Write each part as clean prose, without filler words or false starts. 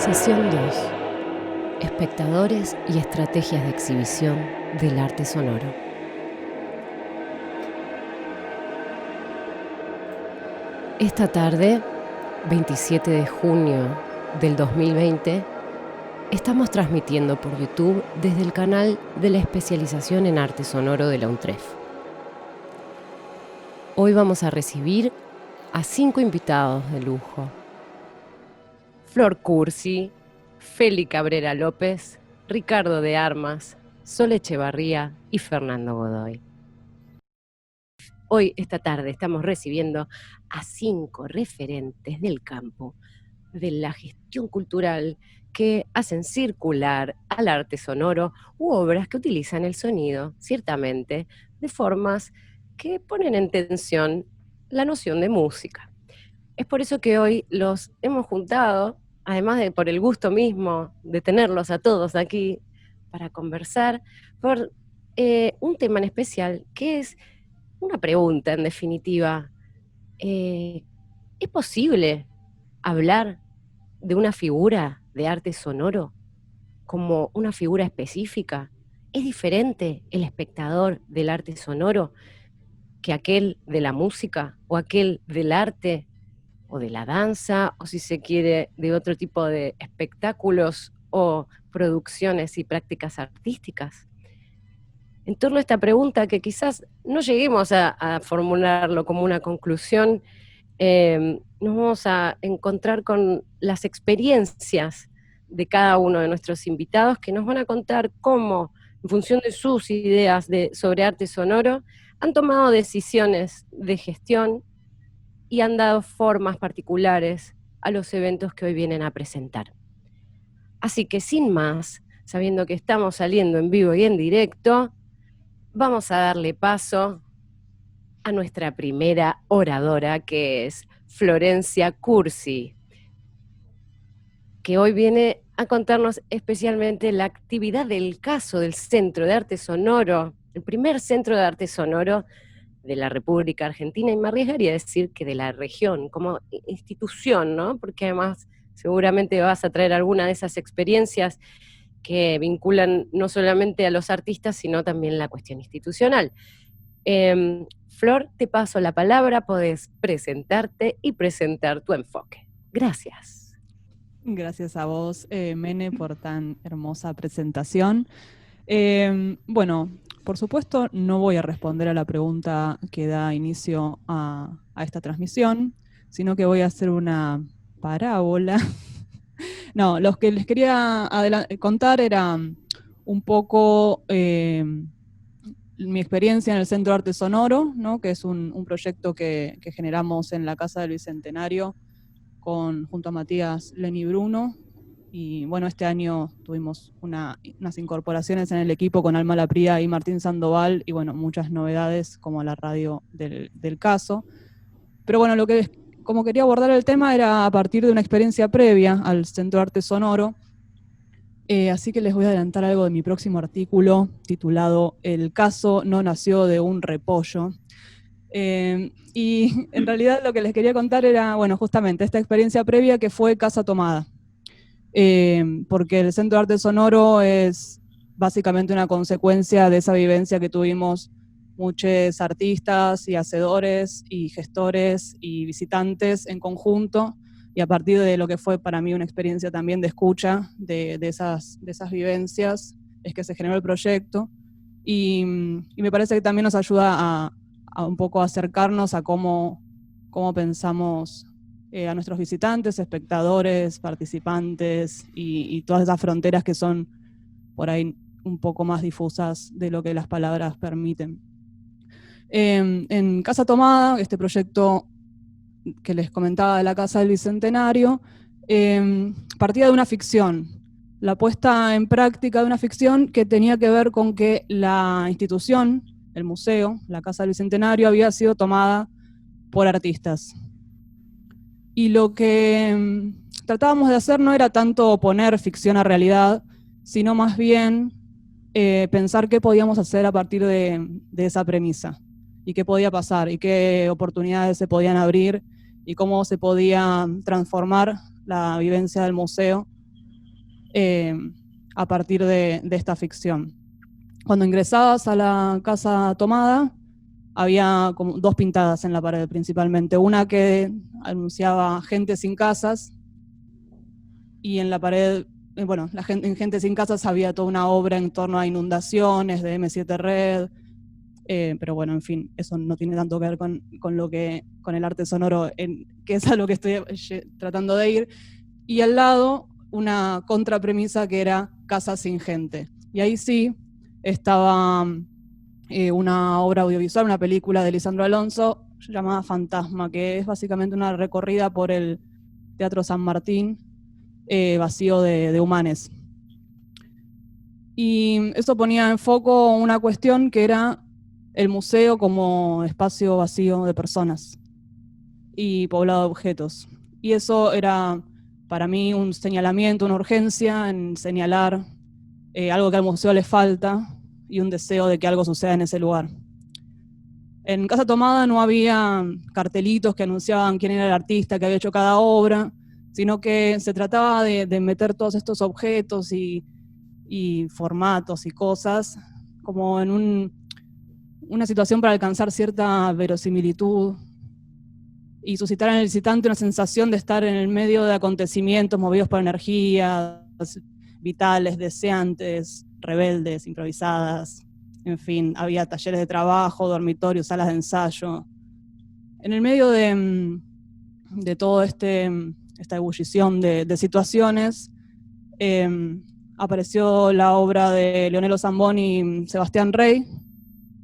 Sesión 2. Espectadores y estrategias de exhibición del arte sonoro. Esta tarde, 27 de junio del 2020, estamos transmitiendo por YouTube desde el canal de la especialización en arte sonoro de la UNTREF. Hoy vamos a recibir a 5 invitados de lujo. Flor Cursi, Feli Cabrera López, Ricardo de Armas, Sol Echevarría y Fernando Godoy. Hoy, esta tarde, estamos recibiendo a 5 referentes del campo de la gestión cultural que hacen circular al arte sonoro u obras que utilizan el sonido, ciertamente, de formas que ponen en tensión la noción de música. Es por eso que hoy los hemos juntado, además de por el gusto mismo de tenerlos a todos aquí para conversar, por un tema en especial, que es una pregunta en definitiva. ¿Es posible hablar de una figura de arte sonoro como una figura específica? ¿Es diferente el espectador del arte sonoro que aquel de la música o aquel del arte o de la danza, o si se quiere, de otro tipo de espectáculos o producciones y prácticas artísticas? En torno a esta pregunta, que quizás no lleguemos a formularlo como una conclusión, nos vamos a encontrar con las experiencias de cada uno de nuestros invitados, que nos van a contar cómo, en función de sus ideas sobre arte sonoro, han tomado decisiones de gestión y han dado formas particulares a los eventos que hoy vienen a presentar. Así que sin más, sabiendo que estamos saliendo en vivo y en directo, vamos a darle paso a nuestra primera oradora, que es Florencia Cursi, que hoy viene a contarnos especialmente la actividad del caso del Centro de Arte Sonoro, el primer centro de arte sonoro de la República Argentina, y me arriesgaría a decir que de la región, como institución, ¿no? Porque además seguramente vas a traer alguna de esas experiencias que vinculan no solamente a los artistas, sino también la cuestión institucional. Flor, te paso la palabra, podés presentarte y presentar tu enfoque. Gracias. Gracias a vos, Mene, por tan hermosa presentación. Bueno, por supuesto no voy a responder a la pregunta que da inicio a esta transmisión, sino que voy a hacer una parábola. No, lo que les quería contar era un poco mi experiencia en el Centro de Arte Sonoro, ¿no? Que es un proyecto que generamos en la Casa del Bicentenario junto a Matías Leni Bruno. Y bueno, este año tuvimos unas incorporaciones en el equipo con Alma Lapría y Martín Sandoval, y bueno, muchas novedades como la radio del caso. Pero bueno, como quería abordar el tema era a partir de una experiencia previa al Centro de Arte Sonoro, así que les voy a adelantar algo de mi próximo artículo titulado "El caso no nació de un repollo". Y en realidad lo que les quería contar era, bueno, justamente esta experiencia previa que fue Casa Tomada. Porque el Centro de Arte Sonoro es básicamente una consecuencia de esa vivencia que tuvimos muchos artistas y hacedores y gestores y visitantes en conjunto, y a partir de lo que fue para mí una experiencia también de escucha de esas vivencias es que se generó el proyecto, y me parece que también nos ayuda a un poco acercarnos a cómo pensamos a nuestros visitantes, espectadores, participantes y todas esas fronteras que son por ahí un poco más difusas de lo que las palabras permiten. En Casa Tomada, este proyecto que les comentaba de la Casa del Bicentenario, partía de una ficción, la puesta en práctica de una ficción que tenía que ver con que la institución, el museo, la Casa del Bicentenario, había sido tomada por artistas. Y lo que tratábamos de hacer no era tanto oponer ficción a realidad, sino más bien pensar qué podíamos hacer a partir de esa premisa, y qué podía pasar, y qué oportunidades se podían abrir, y cómo se podía transformar la vivencia del museo a partir de esta ficción. Cuando ingresabas a la casa tomada, había como 2 pintadas en la pared principalmente. Una que anunciaba gente sin casas, y en la pared, bueno, en Gente sin Casas había toda una obra en torno a inundaciones de M7 Red, pero bueno, en fin, eso no tiene tanto que ver con el arte sonoro, que es a lo que estoy tratando de ir. Y al lado, una contrapremisa que era Casa sin gente. Y ahí sí estaba una obra audiovisual, una película de Lisandro Alonso llamada Fantasma, que es básicamente una recorrida por el Teatro San Martín, vacío de humanes. Y eso ponía en foco una cuestión que era el museo como espacio vacío de personas y poblado de objetos. Y eso era para mí un señalamiento, una urgencia en señalar algo que al museo le falta y un deseo de que algo suceda en ese lugar. En Casa Tomada no había cartelitos que anunciaban quién era el artista que había hecho cada obra, sino que se trataba de meter todos estos objetos y formatos y cosas como en una situación para alcanzar cierta verosimilitud y suscitar en el visitante una sensación de estar en el medio de acontecimientos movidos por energías vitales, deseantes, rebeldes, improvisadas. En fin, había talleres de trabajo, dormitorios, salas de ensayo. En el medio de todo esta ebullición de situaciones, apareció la obra de Leonelo Zamboni y Sebastián Rey,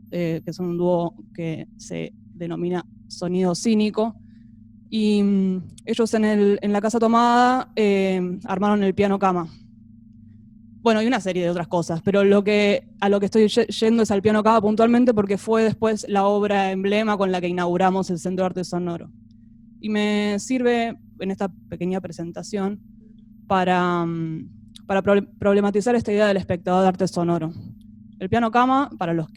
que es un dúo que se denomina Sonido Cínico, y ellos en la Casa Tomada armaron el piano cama. Bueno, y una serie de otras cosas, pero a lo que estoy yendo es al piano cama puntualmente porque fue después la obra emblema con la que inauguramos el Centro de Arte Sonoro. Y me sirve en esta pequeña presentación para problematizar esta idea del espectador de arte sonoro. El piano cama, para los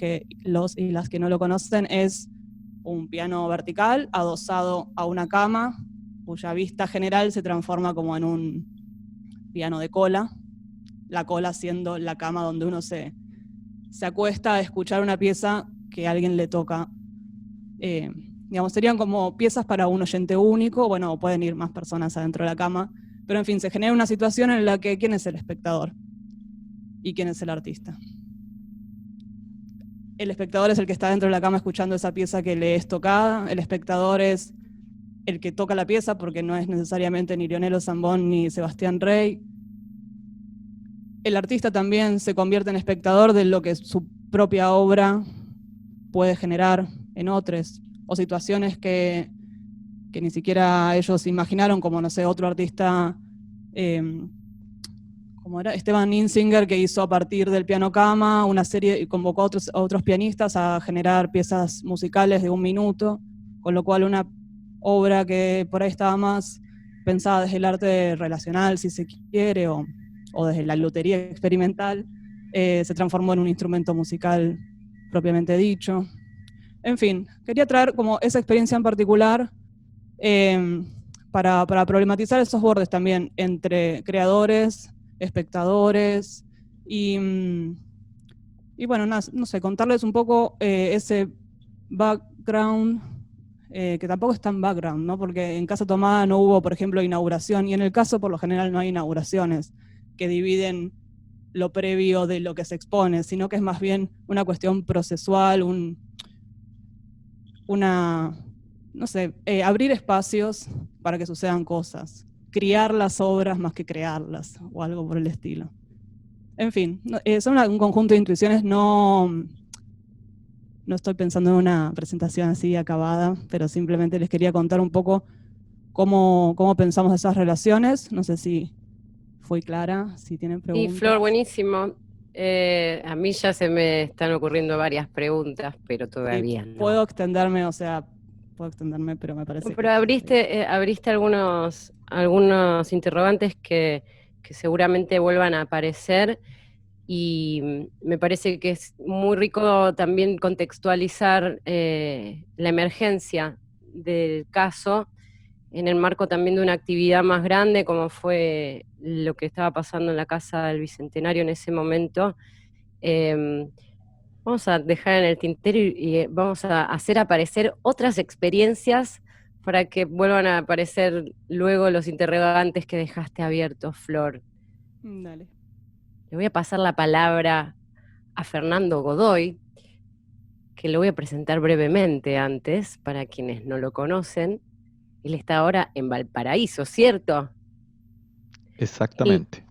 y las que no lo conocen, es un piano vertical adosado a una cama, cuya vista general se transforma como en un piano de cola, la cola siendo la cama donde uno se acuesta a escuchar una pieza que a alguien le toca. Digamos, serían como piezas para un oyente único, bueno, pueden ir más personas adentro de la cama, pero en fin, se genera una situación en la que ¿quién es el espectador? ¿Y quién es el artista? El espectador es el que está dentro de la cama escuchando esa pieza que le es tocada, el espectador es el que toca la pieza, porque no es necesariamente ni Leonelo Zamboni ni Sebastián Rey. El artista también se convierte en espectador de lo que su propia obra puede generar en otros, o situaciones que ni siquiera ellos imaginaron, como, no sé, otro artista, como era Esteban Insinger, que hizo a partir del piano cama una serie y convocó a otros pianistas a generar piezas musicales de 1 minuto, con lo cual una obra que por ahí estaba más pensada desde el arte relacional, si se quiere, o desde la lutería experimental, se transformó en un instrumento musical propiamente dicho. En fin, quería traer como esa experiencia en particular para problematizar esos bordes también entre creadores, espectadores y bueno, no sé, contarles un poco ese background, que tampoco es tan background, ¿no? Porque en Casa Tomada no hubo, por ejemplo, inauguración, y en el caso por lo general no hay inauguraciones que dividen lo previo de lo que se expone, sino que es más bien una cuestión procesual, no sé, abrir espacios para que sucedan cosas, criar las obras más que crearlas, o algo por el estilo. En fin, son un conjunto de intuiciones, no estoy pensando en una presentación así acabada, pero simplemente les quería contar un poco cómo pensamos esas relaciones. No sé si fui clara, si tienen preguntas. Sí, Flor, buenísimo. A mí ya se me están ocurriendo varias preguntas, pero todavía no. Puedo extenderme, pero me parece pero abriste algunos interrogantes que seguramente vuelvan a aparecer, y me parece que es muy rico también contextualizar la emergencia del caso en el marco también de una actividad más grande, como fue lo que estaba pasando en la Casa del Bicentenario en ese momento. Vamos a dejar en el tintero y vamos a hacer aparecer otras experiencias para que vuelvan a aparecer luego los interrogantes que dejaste abiertos, Flor. Dale. Le voy a pasar la palabra a Fernando Godoy, que lo voy a presentar brevemente antes, para quienes no lo conocen. Él está ahora en Valparaíso, ¿cierto? Exactamente.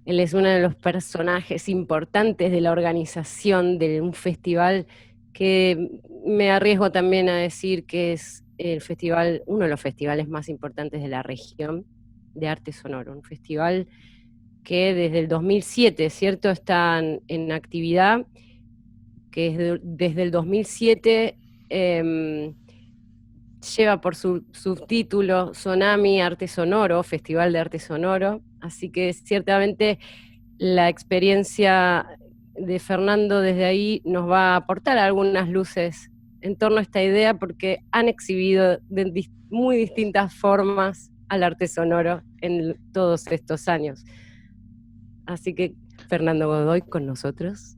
Él es uno de los personajes importantes de la organización de un festival que me arriesgo también a decir que es el festival, uno de los festivales más importantes de la región de arte sonoro, un festival que desde el 2007, ¿cierto?, están en actividad, que desde el 2007 lleva por su subtítulo Sonami Arte Sonoro, Festival de Arte Sonoro, así que ciertamente la experiencia de Fernando desde ahí nos va a aportar algunas luces en torno a esta idea, porque han exhibido de muy distintas formas al arte sonoro en todos estos años. Así que Fernando Godoy con nosotros.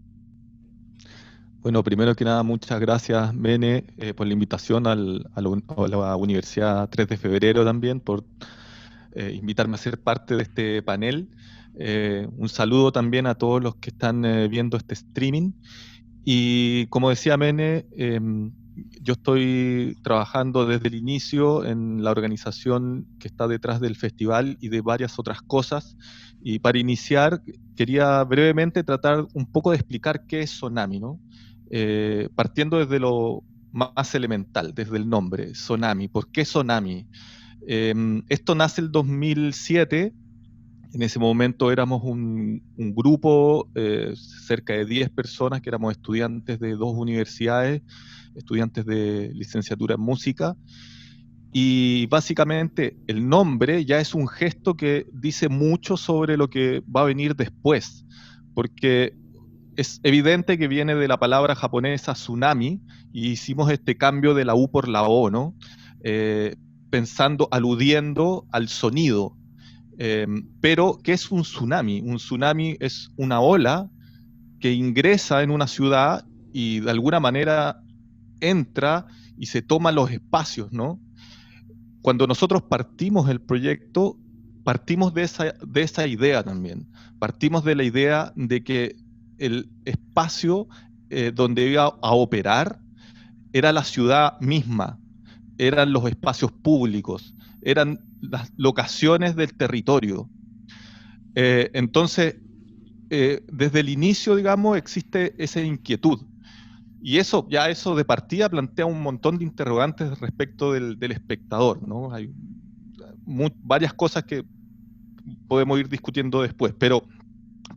Bueno, primero que nada, muchas gracias, Mene, por la invitación a la Universidad 3 de Febrero también, por invitarme a ser parte de este panel. Un saludo también a todos los que están viendo este streaming. Y como decía Mene, yo estoy trabajando desde el inicio en la organización que está detrás del festival y de varias otras cosas. Y para iniciar, quería brevemente tratar un poco de explicar qué es Sonami, ¿no? Partiendo desde lo más elemental, desde el nombre, Sonami. ¿Por qué Sonami? Esto nace el 2007. En ese momento éramos un grupo, cerca de 10 personas, que éramos estudiantes de 2 universidades, estudiantes de licenciatura en música. Y básicamente el nombre ya es un gesto que dice mucho sobre lo que va a venir después, porque es evidente que viene de la palabra japonesa tsunami, y hicimos este cambio de la U por la O, ¿no? Pensando, aludiendo al sonido. Pero, ¿qué es un tsunami? Un tsunami es una ola que ingresa en una ciudad y de alguna manera entra y se toma los espacios, ¿no? Cuando nosotros partimos el proyecto, partimos de esa idea también. Partimos de la idea de que el espacio donde iba a operar era la ciudad misma, eran los espacios públicos, eran las locaciones del territorio. Entonces, desde el inicio, digamos, existe esa inquietud. Y eso de partida plantea un montón de interrogantes respecto del espectador, ¿no? Hay varias cosas que podemos ir discutiendo después, pero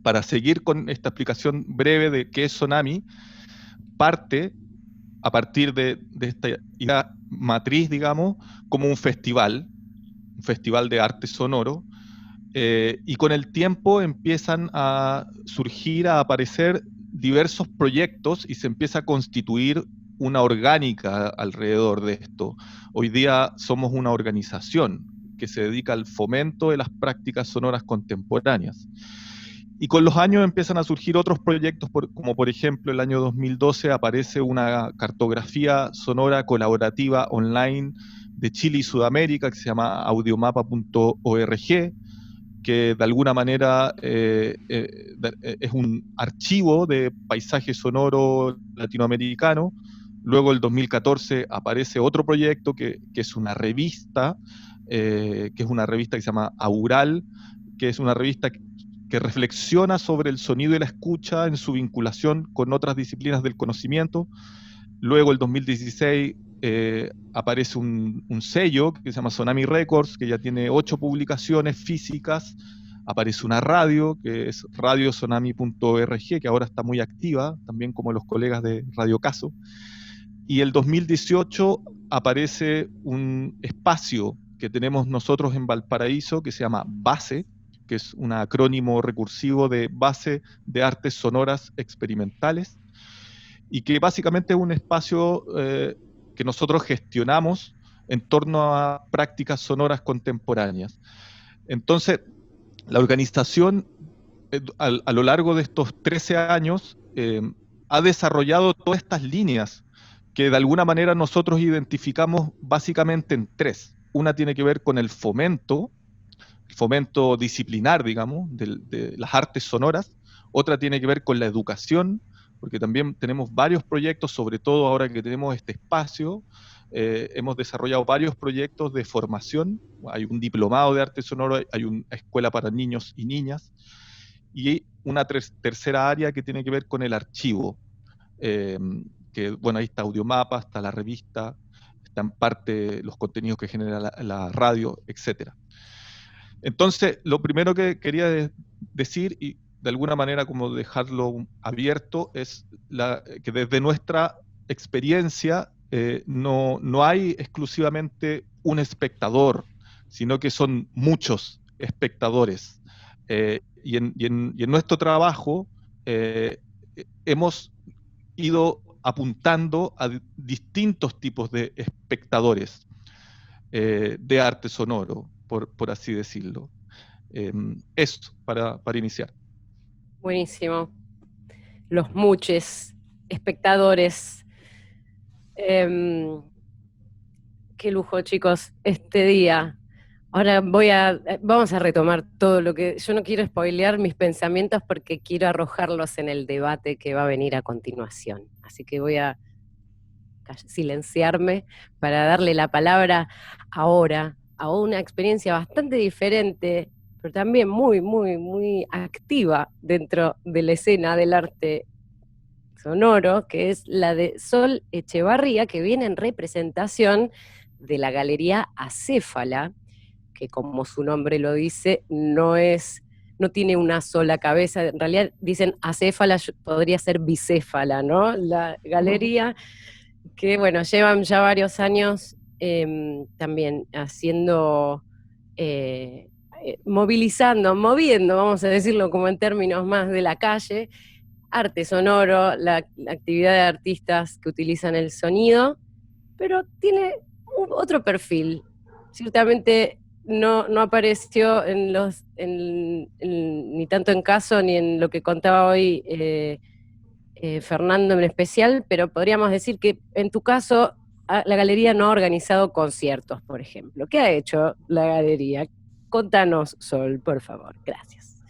para seguir con esta explicación breve de qué es Sonami, parte a partir de esta idea matriz, digamos, como un festival de arte sonoro, y con el tiempo empiezan a surgir, a aparecer diversos proyectos y se empieza a constituir una orgánica alrededor de esto. Hoy día somos una organización que se dedica al fomento de las prácticas sonoras contemporáneas. Y con los años empiezan a surgir otros proyectos, como por ejemplo el año 2012 aparece una cartografía sonora colaborativa online de Chile y Sudamérica que se llama audiomapa.org, que de alguna manera es un archivo de paisaje sonoro latinoamericano. Luego, el 2014, aparece otro proyecto que es una revista, que se llama Aural, que es una revista que reflexiona sobre el sonido y la escucha en su vinculación con otras disciplinas del conocimiento. Luego, el 2016, aparece un sello que se llama Sonami Records, que ya tiene 8 publicaciones físicas. Aparece una radio, que es radiosonami.org, que ahora está muy activa, también como los colegas de Radio Caso. Y el 2018 aparece un espacio que tenemos nosotros en Valparaíso, que se llama BASE, que es un acrónimo recursivo de Base de Artes Sonoras Experimentales, y que básicamente es un espacio que nosotros gestionamos en torno a prácticas sonoras contemporáneas. Entonces, la organización a lo largo de estos 13 años ha desarrollado todas estas líneas que de alguna manera nosotros identificamos básicamente en tres. Una tiene que ver con el fomento disciplinar, digamos, de las artes sonoras. Otra tiene que ver con la educación, porque también tenemos varios proyectos, sobre todo ahora que tenemos este espacio, hemos desarrollado varios proyectos de formación. Hay un diplomado de arte sonoro, hay una escuela para niños y niñas, y una tercera área que tiene que ver con el archivo, que bueno, ahí está Audiomapa, está la revista, están parte los contenidos que genera la radio, etc. Entonces, lo primero que quería decir, y de alguna manera como dejarlo abierto, es que desde nuestra experiencia no hay exclusivamente un espectador, sino que son muchos espectadores. Y en nuestro trabajo hemos ido apuntando a distintos tipos de espectadores de arte sonoro, por así decirlo. Eso, para iniciar. Buenísimo. Los muchos espectadores. Qué lujo, chicos, este día. Ahora vamos a retomar todo lo que... Yo no quiero spoilear mis pensamientos porque quiero arrojarlos en el debate que va a venir a continuación. Así que voy a silenciarme para darle la palabra ahora a una experiencia bastante diferente, pero también muy, muy, muy activa dentro de la escena del arte sonoro, que es la de Sol Echevarría, que viene en representación de la Galería Acéfala, que como su nombre lo dice, no tiene una sola cabeza, en realidad dicen acéfala, podría ser bicéfala, ¿no? La galería que, bueno, llevan ya varios años también haciendo, moviendo, vamos a decirlo como en términos más de la calle, arte sonoro, la actividad de artistas que utilizan el sonido, pero tiene otro perfil. Ciertamente no apareció ni tanto en Caso ni en lo que contaba hoy Fernando en especial, pero podríamos decir que en tu caso la galería no ha organizado conciertos, por ejemplo. ¿Qué ha hecho la galería? Contanos, Sol, por favor. Gracias.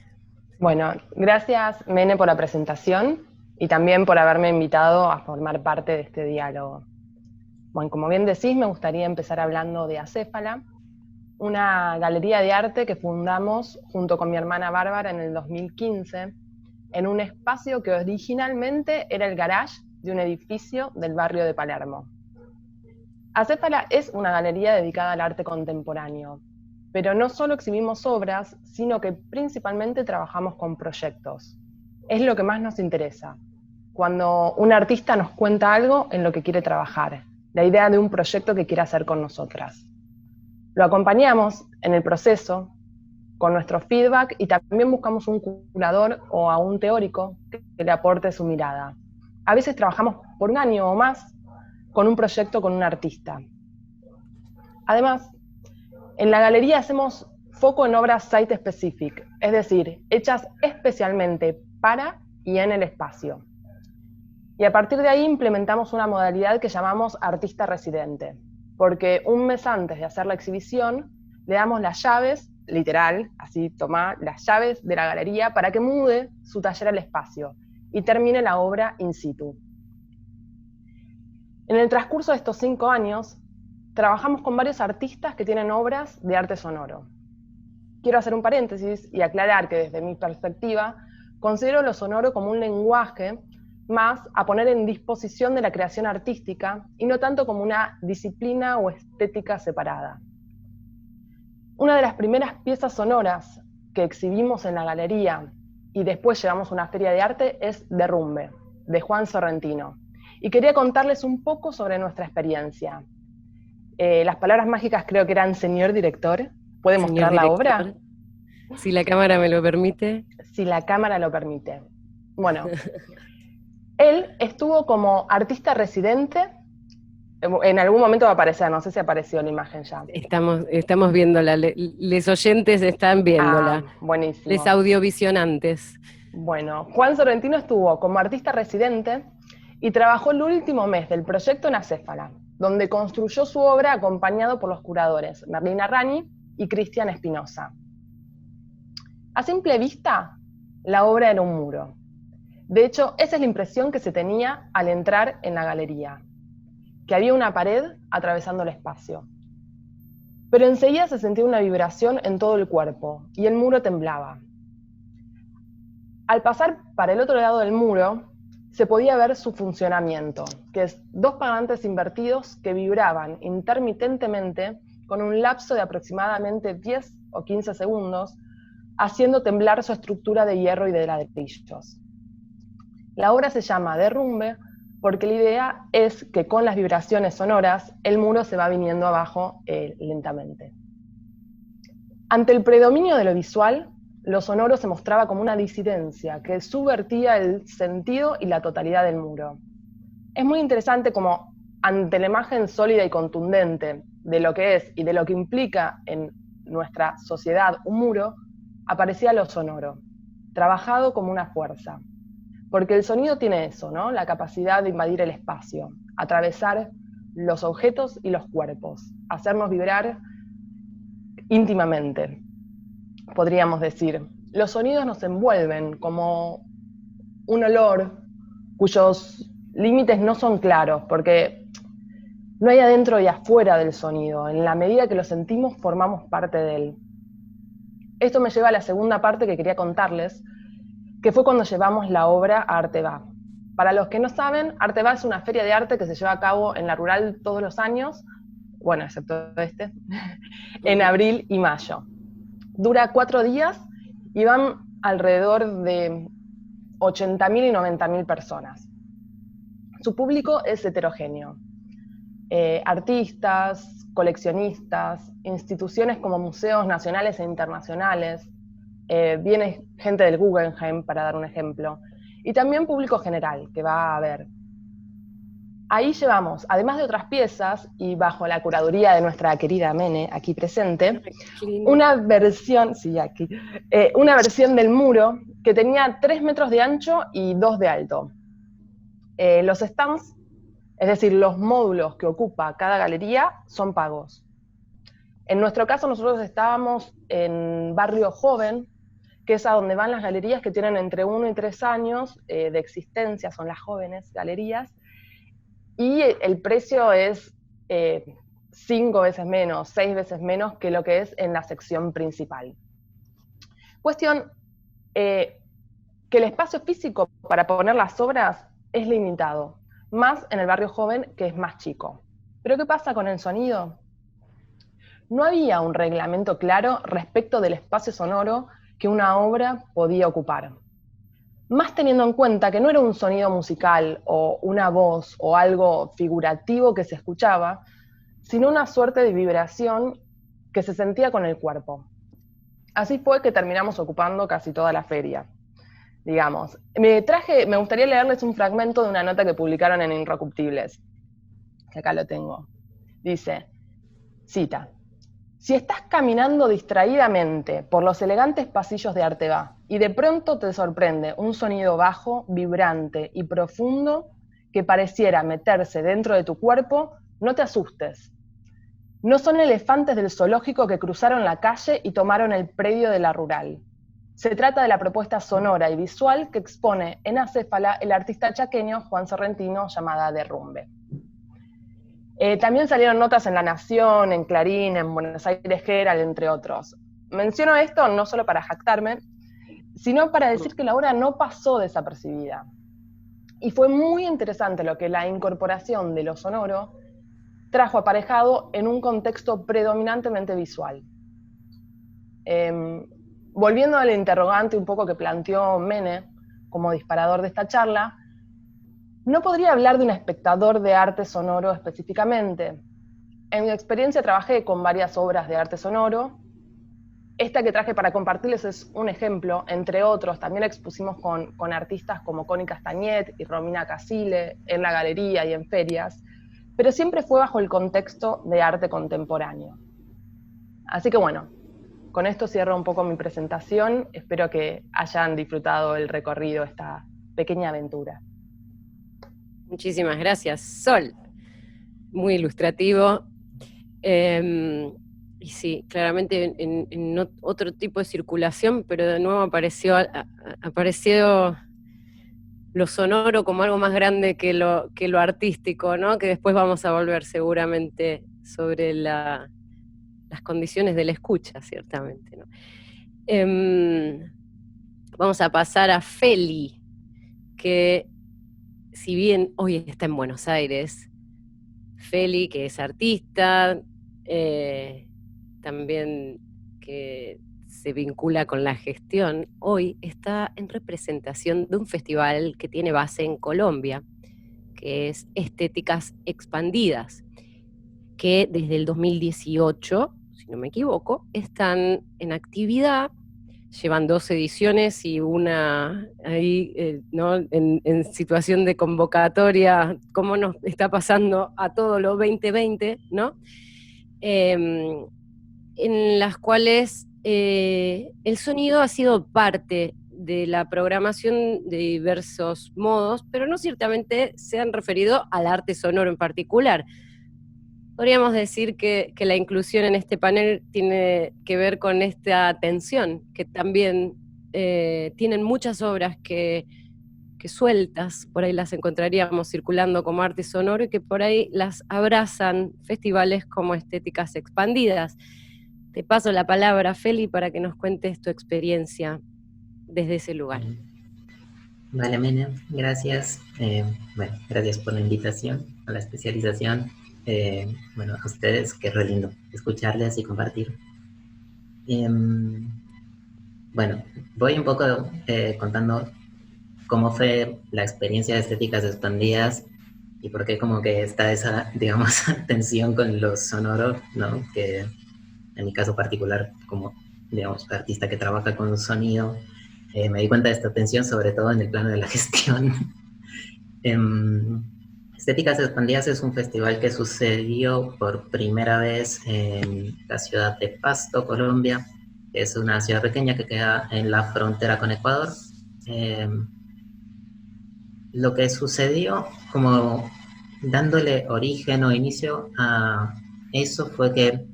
Bueno, gracias, Mene, por la presentación y también por haberme invitado a formar parte de este diálogo. Bueno, como bien decís, me gustaría empezar hablando de Acéfala, una galería de arte que fundamos junto con mi hermana Bárbara en el 2015, en un espacio que originalmente era el garage de un edificio del barrio de Palermo. Acéfala es una galería dedicada al arte contemporáneo, pero no solo exhibimos obras, sino que principalmente trabajamos con proyectos. Es lo que más nos interesa, cuando un artista nos cuenta algo en lo que quiere trabajar, la idea de un proyecto que quiere hacer con nosotras. Lo acompañamos en el proceso, con nuestro feedback, y también buscamos un curador o a un teórico que le aporte su mirada. A veces trabajamos por un año o más con un proyecto con un artista. Además, en la galería hacemos foco en obras site-specific, es decir, hechas especialmente para y en el espacio. Y a partir de ahí implementamos una modalidad que llamamos artista residente, porque un mes antes de hacer la exhibición le damos las llaves, literal, así toma las llaves de la galería para que mude su taller al espacio y termine la obra in situ. En el transcurso de estos 5 años, trabajamos con varios artistas que tienen obras de arte sonoro. Quiero hacer un paréntesis y aclarar que desde mi perspectiva, considero lo sonoro como un lenguaje más a poner en disposición de la creación artística y no tanto como una disciplina o estética separada. Una de las primeras piezas sonoras que exhibimos en la galería y después llevamos a una feria de arte es Derrumbe, de Juan Sorrentino. Y quería contarles un poco sobre nuestra experiencia. Las palabras mágicas creo que eran señor director. ¿Puede mostrar la obra? Si la cámara me lo permite. Si la cámara lo permite. Bueno, él estuvo como artista residente En algún momento va a aparecer, no sé si apareció la imagen ya. Estamos viéndola, les oyentes están viéndola, Buenísimo. les audiovisionantes. Bueno, Juan Sorrentino estuvo como artista residente y trabajó el último mes del proyecto en Acéfala, donde construyó su obra acompañado por los curadores Merlina Rani y Cristian Espinosa. A simple vista, la obra era un muro. De hecho, esa es la impresión que se tenía al entrar en la galería, que había una pared atravesando el espacio. Pero enseguida se sentía una vibración en todo el cuerpo y el muro temblaba. Al pasar para el otro lado del muro, se podía ver su funcionamiento, que es 2 parlantes invertidos que vibraban intermitentemente con un lapso de aproximadamente 10 o 15 segundos, haciendo temblar su estructura de hierro y de ladrillos. La obra se llama Derrumbe porque la idea es que con las vibraciones sonoras el muro se va viniendo abajo lentamente. Ante el predominio de lo visual, lo sonoro se mostraba como una disidencia que subvertía el sentido y la totalidad del muro. Es muy interesante como ante la imagen sólida y contundente de lo que es y de lo que implica en nuestra sociedad un muro, aparecía lo sonoro, trabajado como una fuerza. Porque el sonido tiene eso, ¿no? La capacidad de invadir el espacio, atravesar los objetos y los cuerpos, hacernos vibrar íntimamente, podríamos decir. Los sonidos nos envuelven como un olor cuyos límites no son claros, porque no hay adentro y afuera del sonido. En la medida que lo sentimos, formamos parte de él. Esto me lleva a la segunda parte que quería contarles, que fue cuando llevamos la obra a Arteba. Para los que no saben, Arteba es una feria de arte que se lleva a cabo en La Rural todos los años, bueno, excepto en abril y mayo. Dura 4 días y van alrededor de 80.000 y 90.000 personas. Su público es heterogéneo. Artistas, coleccionistas, instituciones como museos nacionales e internacionales, viene gente del Guggenheim, para dar un ejemplo, y también público general, que va a ver. Ahí llevamos, además de otras piezas, y bajo la curaduría de nuestra querida Mene, aquí presente, una versión del muro que tenía 3 metros de ancho y 2 de alto. Los stands, es decir, los módulos que ocupa cada galería, son pagos. En nuestro caso, nosotros estábamos en Barrio Joven, que es a donde van las galerías que tienen entre 1 y 3 años de existencia, son las jóvenes galerías, y el precio es 5 veces menos, 6 veces menos que lo que es en la sección principal. Cuestión, que el espacio físico para poner las obras es limitado, más en el Barrio Joven, que es más chico. ¿Pero qué pasa con el sonido? No había un reglamento claro respecto del espacio sonoro que una obra podía ocupar. Más teniendo en cuenta que no era un sonido musical o una voz o algo figurativo que se escuchaba, sino una suerte de vibración que se sentía con el cuerpo. Así fue que terminamos ocupando casi toda la feria. Digamos, me gustaría leerles un fragmento de una nota que publicaron en Inrocuptibles, que acá lo tengo. Dice, cita: si estás caminando distraídamente por los elegantes pasillos de Arteba y de pronto te sorprende un sonido bajo, vibrante y profundo que pareciera meterse dentro de tu cuerpo, no te asustes. No son elefantes del zoológico que cruzaron la calle y tomaron el predio de La Rural. Se trata de la propuesta sonora y visual que expone en Acéfala el artista chaqueño Juan Sorrentino, llamada Derrumbe. También salieron notas en La Nación, en Clarín, en Buenos Aires Herald, entre otros. Menciono esto no solo para jactarme, sino para decir que la obra no pasó desapercibida. Y fue muy interesante lo que la incorporación de lo sonoro trajo aparejado en un contexto predominantemente visual. Volviendo al interrogante un poco que planteó Mene como disparador de esta charla, no podría hablar de un espectador de arte sonoro específicamente. En mi experiencia trabajé con varias obras de arte sonoro. Esta que traje para compartirles es un ejemplo, entre otros. También la expusimos con artistas como Connie Castagnet y Romina Casile en la galería y en ferias. pero siempre fue bajo el contexto de arte contemporáneo. Así que bueno, con esto cierro un poco mi presentación. Espero que hayan disfrutado el recorrido, esta pequeña aventura. Muchísimas gracias, Sol. Muy ilustrativo. Y sí, claramente en otro tipo de circulación, pero de nuevo apareció lo sonoro como algo más grande que lo artístico, ¿no? Que después vamos a volver seguramente sobre las condiciones de la escucha, ciertamente, ¿no? Vamos a pasar a Feli, que si bien hoy está en Buenos Aires, Feli, que es artista, también que se vincula con la gestión, hoy está en representación de un festival que tiene base en Colombia, que es Estéticas Expandidas, que desde el 2018, si no me equivoco, están en actividad, llevan 2 ediciones y una ahí, ¿no? en situación de convocatoria, como nos está pasando a todo lo 2020, ¿no? En las cuales el sonido ha sido parte de la programación de diversos modos, pero no ciertamente se han referido al arte sonoro en particular. Podríamos decir que la inclusión en este panel tiene que ver con esta atención, que también tienen muchas obras que sueltas, por ahí las encontraríamos circulando como arte sonoro, y que por ahí las abrazan festivales como Estéticas Expandidas. Te paso la palabra, Feli, para que nos cuentes tu experiencia desde ese lugar. Vale, Mene, gracias. Gracias por la invitación a la especialización. A ustedes, que re lindo escucharles y compartir. Voy un poco contando cómo fue la experiencia de Estéticas Expandidas y por qué como que está esa, digamos, tensión con lo sonoro, ¿no? Que en mi caso particular, como, digamos, artista que trabaja con sonido, me di cuenta de esta tensión, sobre todo en el plano de la gestión. Estéticas Expandidas es un festival que sucedió por primera vez en la ciudad de Pasto, Colombia, que es una ciudad pequeña que queda en la frontera con Ecuador. Lo que sucedió, como dándole origen o inicio a eso, fue que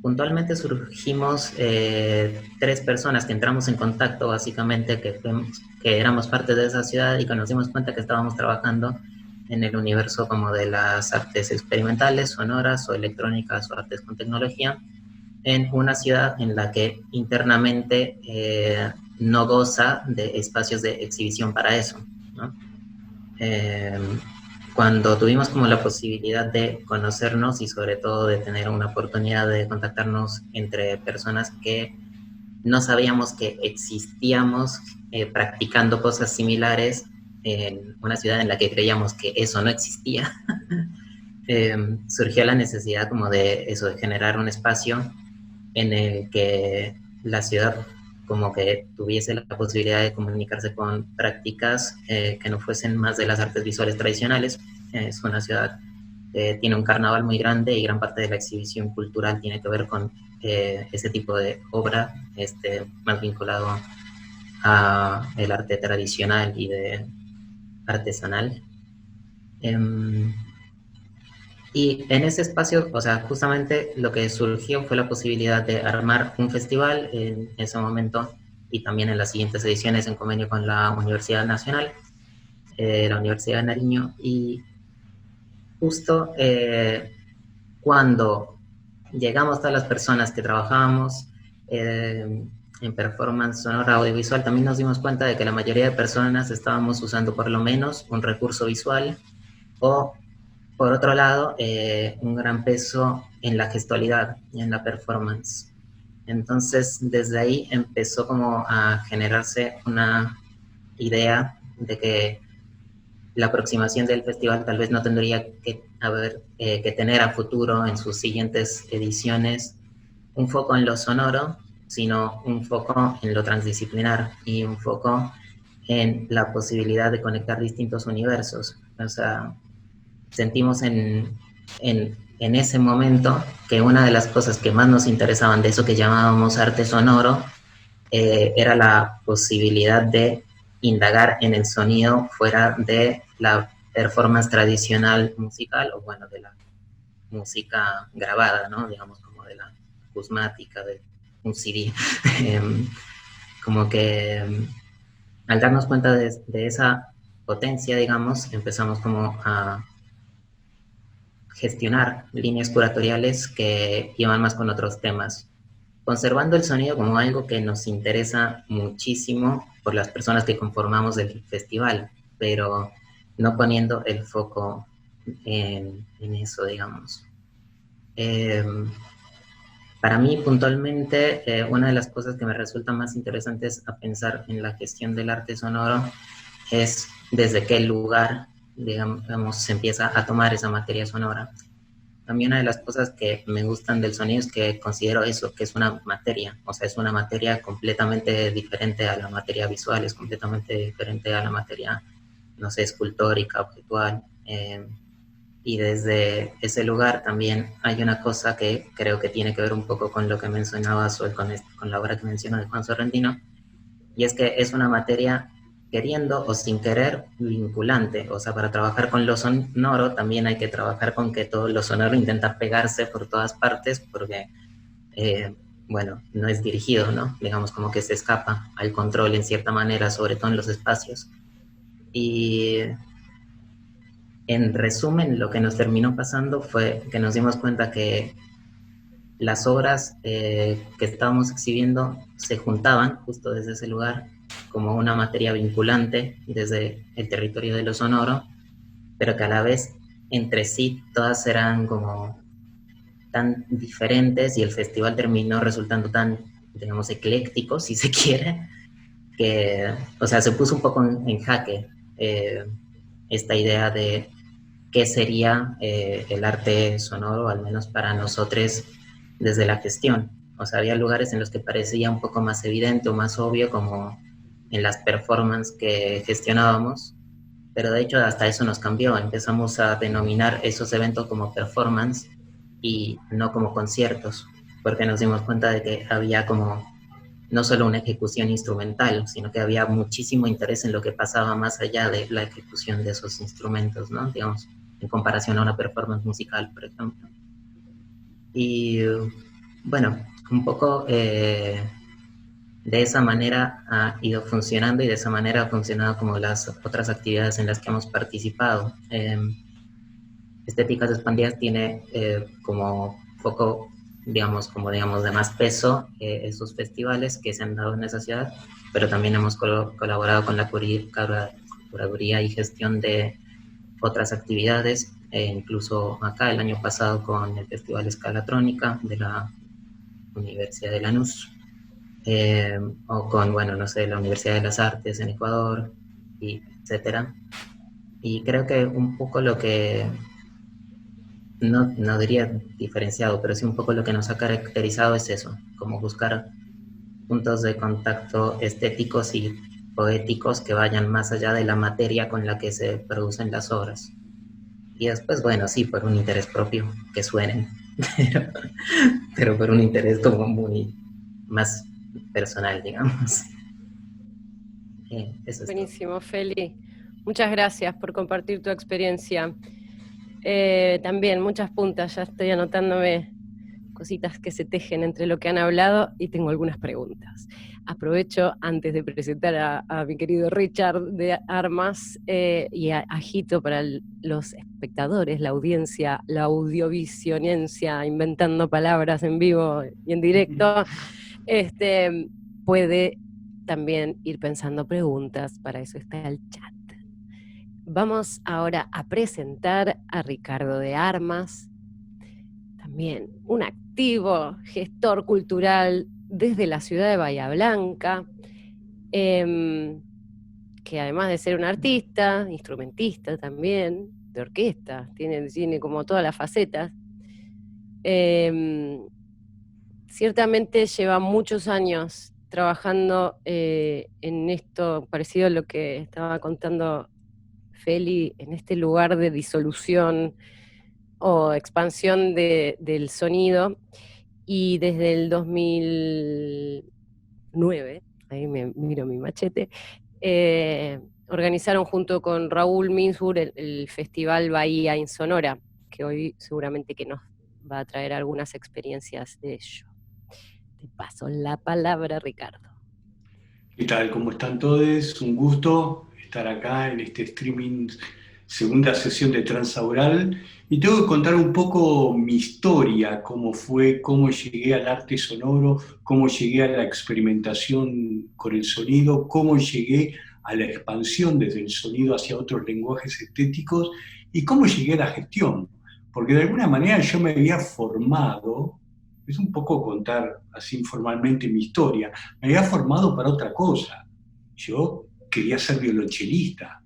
puntualmente surgimos 3 personas que entramos en contacto, básicamente, que éramos parte de esa ciudad y que nos dimos cuenta que estábamos trabajando en el universo como de las artes experimentales, sonoras o electrónicas o artes con tecnología, en una ciudad en la que internamente no goza de espacios de exhibición para eso, ¿no? Cuando tuvimos como la posibilidad de conocernos y sobre todo de tener una oportunidad de contactarnos entre personas que no sabíamos que existíamos practicando cosas similares en una ciudad en la que creíamos que eso no existía, surgió la necesidad como de eso, de generar un espacio en el que la ciudad como que tuviese la posibilidad de comunicarse con prácticas que no fuesen más de las artes visuales tradicionales. Es una ciudad que tiene un carnaval muy grande y gran parte de la exhibición cultural tiene que ver con ese tipo de obra, más vinculado a el arte tradicional y de artesanal. Y en ese espacio, o sea, justamente lo que surgió fue la posibilidad de armar un festival en ese momento y también en las siguientes ediciones en convenio con la Universidad Nacional, la Universidad de Nariño, y justo cuando llegamos todas las personas que trabajábamos en performance sonora audiovisual, también nos dimos cuenta de que la mayoría de personas estábamos usando por lo menos un recurso visual o, por otro lado, un gran peso en la gestualidad y en la performance. Entonces, desde ahí empezó como a generarse una idea de que la aproximación del festival tal vez no tendría que tener a futuro en sus siguientes ediciones un foco en lo sonoro, sino un foco en lo transdisciplinar y un foco en la posibilidad de conectar distintos universos. O sea, sentimos en en ese momento que una de las cosas que más nos interesaban de eso que llamábamos arte sonoro era la posibilidad de indagar en el sonido fuera de la performance tradicional musical, o bueno, de la música grabada, ¿no? Digamos, como de la acusmática, de un CD. Como que al darnos cuenta de esa potencia, digamos, empezamos como a gestionar líneas curatoriales que iban más con otros temas, conservando el sonido como algo que nos interesa muchísimo por las personas que conformamos el festival, pero no poniendo el foco en eso, digamos. Para mí, puntualmente, una de las cosas que me resulta más interesantes a pensar en la gestión del arte sonoro es desde qué lugar, digamos, se empieza a tomar esa materia sonora. A mí una de las cosas que me gustan del sonido es que considero eso, que es una materia, o sea, es una materia completamente diferente a la materia visual, es completamente diferente a la materia, no sé, escultórica, objetual. Y desde ese lugar también hay una cosa que creo que tiene que ver un poco con lo que mencionabas hoy, con la obra que mencionó de Juan Sorrentino, y es que es una materia queriendo o sin querer vinculante. O sea, para trabajar con lo sonoro también hay que trabajar con que todo lo sonoro intenta pegarse por todas partes porque, bueno, no es dirigido, ¿no? Digamos como que se escapa al control en cierta manera, sobre todo en los espacios. Y en resumen, lo que nos terminó pasando fue que nos dimos cuenta que las obras que estábamos exhibiendo se juntaban justo desde ese lugar como una materia vinculante desde el territorio de lo sonoro, pero que a la vez entre sí todas eran como tan diferentes y el festival terminó resultando tan, digamos, ecléctico, si se quiere, que, o sea, se puso un poco en jaque esta idea de qué sería el arte sonoro, al menos para nosotros desde la gestión. O sea, había lugares en los que parecía un poco más evidente o más obvio, como en las performances que gestionábamos, pero de hecho hasta eso nos cambió. Empezamos a denominar esos eventos como performance y no como conciertos, porque nos dimos cuenta de que había como no solo una ejecución instrumental, sino que había muchísimo interés en lo que pasaba más allá de la ejecución de esos instrumentos, ¿no? Digamos, en comparación a una performance musical, por ejemplo. Y bueno, un poco de esa manera ha ido funcionando y de esa manera ha funcionado como las otras actividades en las que hemos participado. Estéticas Expandidas tiene como foco, digamos, de más peso esos festivales que se han dado en esa ciudad, pero también hemos colaborado con la curaduría y gestión de otras actividades, incluso acá el año pasado con el Festival Escalatrónica de la Universidad de Lanús, o con, bueno, no sé, la Universidad de las Artes en Ecuador, y etcétera. Y creo que un poco lo que, no diría diferenciado, pero sí un poco lo que nos ha caracterizado es eso, como buscar puntos de contacto estéticos y poéticos que vayan más allá de la materia con la que se producen las obras. Y después, bueno, sí, por un interés propio, que suenen, pero por un interés como muy más personal, digamos. Eso es Buenísimo, todo. Feli. Muchas gracias por compartir tu experiencia. También muchas puntas, ya estoy anotándome cositas que se tejen entre lo que han hablado y tengo algunas preguntas. Aprovecho antes de presentar a mi querido Richard de Armas y agito para los espectadores, la audiencia, la audiovisionencia, inventando palabras en vivo y en directo, puede también ir pensando preguntas, para eso está el chat. Vamos ahora a presentar a Ricardo de Armas, también un activo gestor cultural desde la ciudad de Bahía Blanca, que además de ser un artista, instrumentista también, de orquesta, tiene como todas las facetas. Ciertamente lleva muchos años trabajando en esto, parecido a lo que estaba contando Feli, en este lugar de disolución o expansión del sonido, y desde el 2009, ahí me miro mi machete, organizaron junto con Raúl Minsur el Festival Bahía en Sonora, que hoy seguramente que nos va a traer algunas experiencias de ello. Te paso la palabra, Ricardo. ¿Qué tal? ¿Cómo están todos? Un gusto estar acá en este streaming, segunda sesión de Transaural. Y tengo que contar un poco mi historia, cómo fue, cómo llegué al arte sonoro, cómo llegué a la experimentación con el sonido, cómo llegué a la expansión desde el sonido hacia otros lenguajes estéticos y cómo llegué a la gestión. Porque de alguna manera yo me había formado, es un poco contar así informalmente mi historia, me había formado para otra cosa. Yo quería ser violonchelista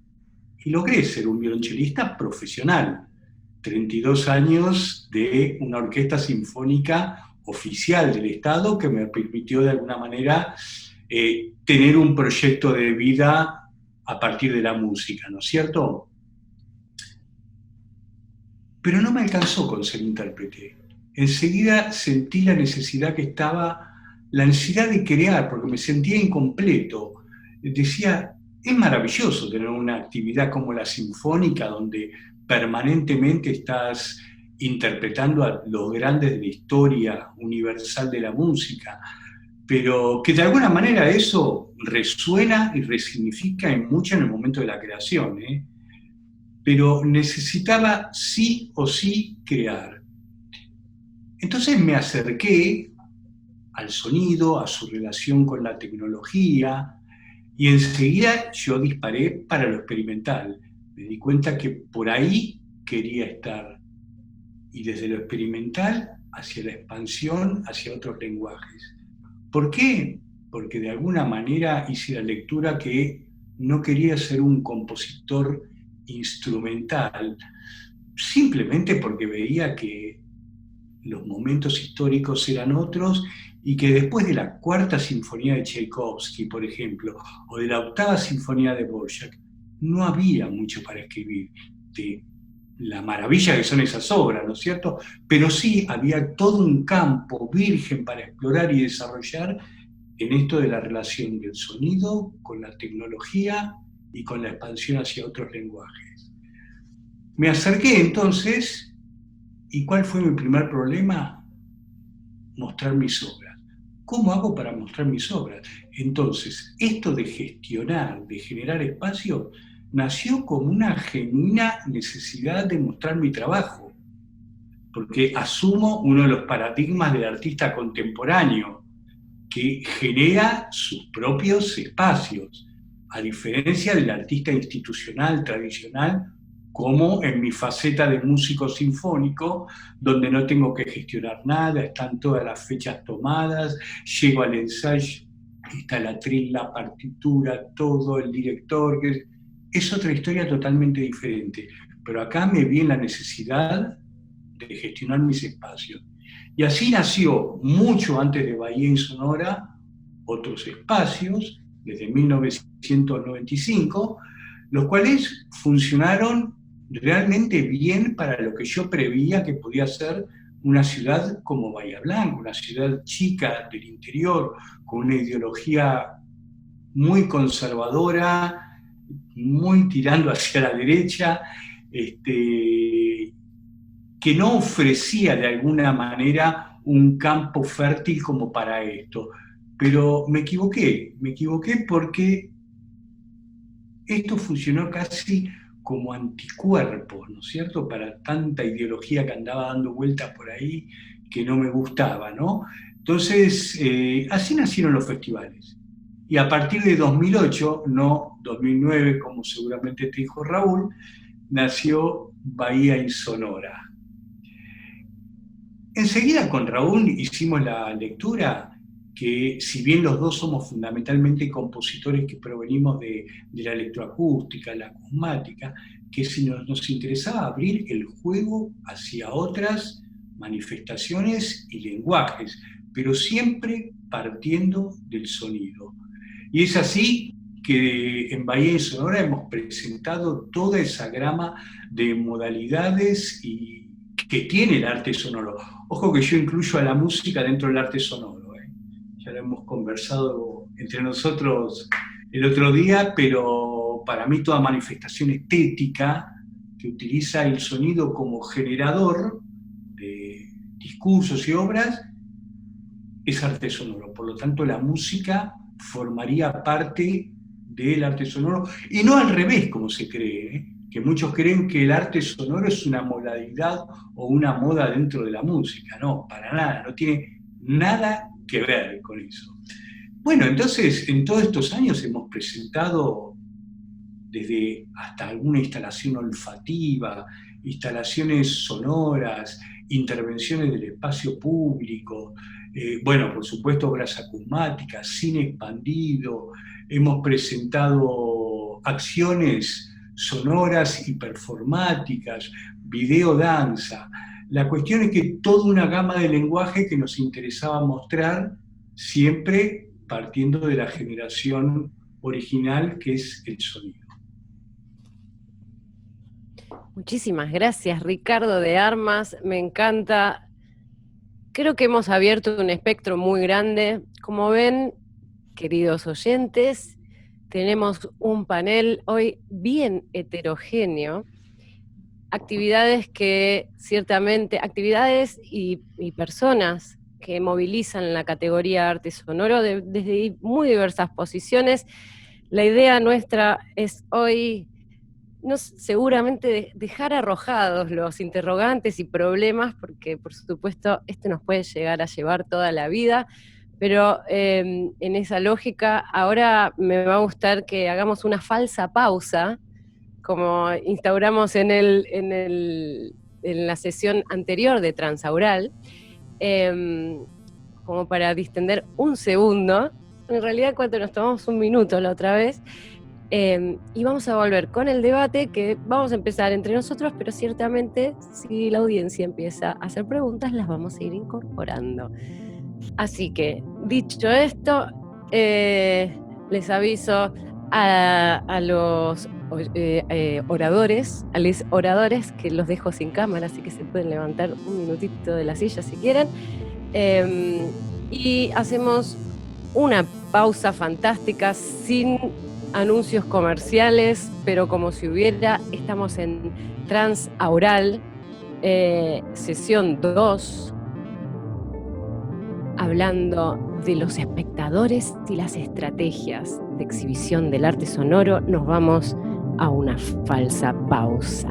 y logré ser un violonchelista profesional. 32 años de una orquesta sinfónica oficial del Estado que me permitió de alguna manera tener un proyecto de vida a partir de la música, ¿no es cierto? Pero no me alcanzó con ser intérprete. Enseguida sentí la necesidad que estaba, la necesidad de crear, porque me sentía incompleto. Decía, es maravilloso tener una actividad como la sinfónica, donde permanentemente estás interpretando a los grandes de la historia universal de la música, pero que de alguna manera eso resuena y resignifica mucho en el momento de la creación, pero necesitaba sí o sí crear. Entonces me acerqué al sonido, a su relación con la tecnología, y enseguida yo disparé para lo experimental. Me di cuenta que por ahí quería estar, y desde lo experimental hacia la expansión, hacia otros lenguajes. ¿Por qué? Porque de alguna manera hice la lectura que no quería ser un compositor instrumental, simplemente porque veía que los momentos históricos eran otros y que después de la cuarta sinfonía de Tchaikovsky, por ejemplo, o de la octava sinfonía de Dvorak, no había mucho para escribir de la maravilla que son esas obras, ¿no es cierto? Pero sí había todo un campo virgen para explorar y desarrollar en esto de la relación del sonido con la tecnología y con la expansión hacia otros lenguajes. Me acerqué entonces, ¿y cuál fue mi primer problema? Mostrar mis obras. ¿Cómo hago para mostrar mis obras? Entonces, esto de gestionar, de generar espacio, nació como una genuina necesidad de mostrar mi trabajo, porque asumo uno de los paradigmas del artista contemporáneo, que genera sus propios espacios, a diferencia del artista institucional, tradicional, como en mi faceta de músico sinfónico, donde no tengo que gestionar nada, están todas las fechas tomadas, llego al ensayo, está la atril, la partitura, todo, el director, es otra historia totalmente diferente. Pero acá me vi en la necesidad de gestionar mis espacios. Y así nació, mucho antes de Bahía en Sonora, otros espacios, desde 1995, los cuales funcionaron realmente bien para lo que yo preveía que podía ser una ciudad como Bahía Blanca, una ciudad chica del interior, con una ideología muy conservadora, muy tirando hacia la derecha, que no ofrecía de alguna manera un campo fértil como para esto. Pero me equivoqué porque esto funcionó casi como anticuerpos, ¿no es cierto?, para tanta ideología que andaba dando vueltas por ahí que no me gustaba, ¿no? Entonces, así nacieron los festivales. Y a partir de 2008, no 2009, como seguramente te dijo Raúl, nació Bahía en Sonora. Enseguida con Raúl hicimos la lectura que, si bien los dos somos fundamentalmente compositores que provenimos de la electroacústica, la acusmática, que si nos interesaba abrir el juego hacia otras manifestaciones y lenguajes, pero siempre partiendo del sonido. Y es así que en Bahía en Sonora hemos presentado toda esa gama de modalidades y que tiene el arte sonoro. Ojo que yo incluyo a la música dentro del arte sonoro, ¿eh? Ya lo hemos conversado entre nosotros el otro día, pero para mí toda manifestación estética que utiliza el sonido como generador de discursos y obras es arte sonoro. Por lo tanto, la música formaría parte del arte sonoro, y no al revés, como se cree, ¿eh? Que muchos creen que el arte sonoro es una modalidad o una moda dentro de la música. No, para nada, no tiene nada que ver con eso. Bueno, entonces, en todos estos años hemos presentado desde hasta alguna instalación olfativa, instalaciones sonoras, intervenciones del espacio público, bueno, por supuesto, obras acusmáticas, cine expandido, hemos presentado acciones sonoras y performáticas, videodanza. La cuestión es que toda una gama de lenguaje que nos interesaba mostrar, siempre partiendo de la generación original, que es el sonido. Muchísimas gracias, Ricardo de Armas, me encanta. Creo que hemos abierto un espectro muy grande. Como ven, queridos oyentes, tenemos un panel hoy bien heterogéneo. Actividades que ciertamente, actividades y personas que movilizan la categoría arte sonoro desde muy diversas posiciones. La idea nuestra es hoy seguramente dejar arrojados los interrogantes y problemas, porque por supuesto esto nos puede llegar a llevar toda la vida, pero en esa lógica ahora me va a gustar que hagamos una falsa pausa, como instauramos en la sesión anterior de Transaural, como para distender un segundo. En realidad, cuando nos tomamos un minuto la otra vez, y vamos a volver con el debate, que vamos a empezar entre nosotros, pero ciertamente si la audiencia empieza a hacer preguntas, las vamos a ir incorporando. Así que, dicho esto, les aviso a los oradores, a los oradores, que los dejo sin cámara, así que se pueden levantar un minutito de la silla si quieren, y hacemos una pausa fantástica sin anuncios comerciales, pero como si hubiera. Estamos en Transaural, sesión 2, hablando de los espectadores y las estrategias de exhibición del arte sonoro. Nos vamos a una falsa pausa.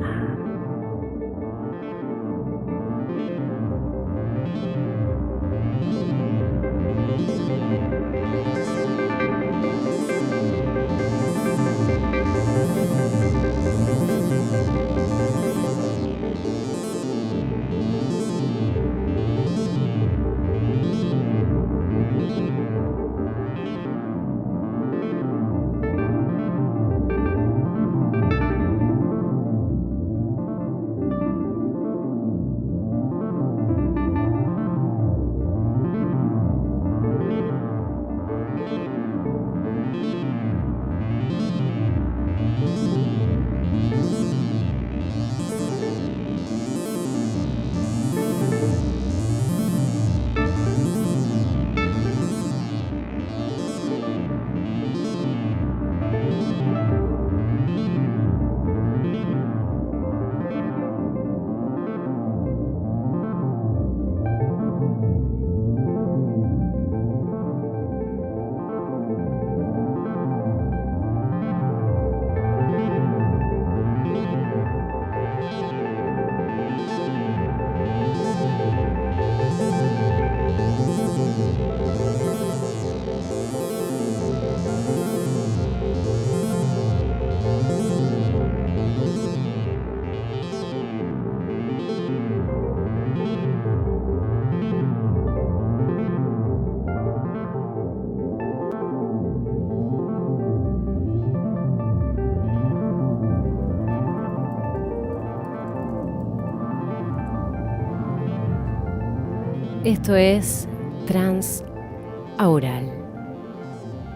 Esto es Transaural,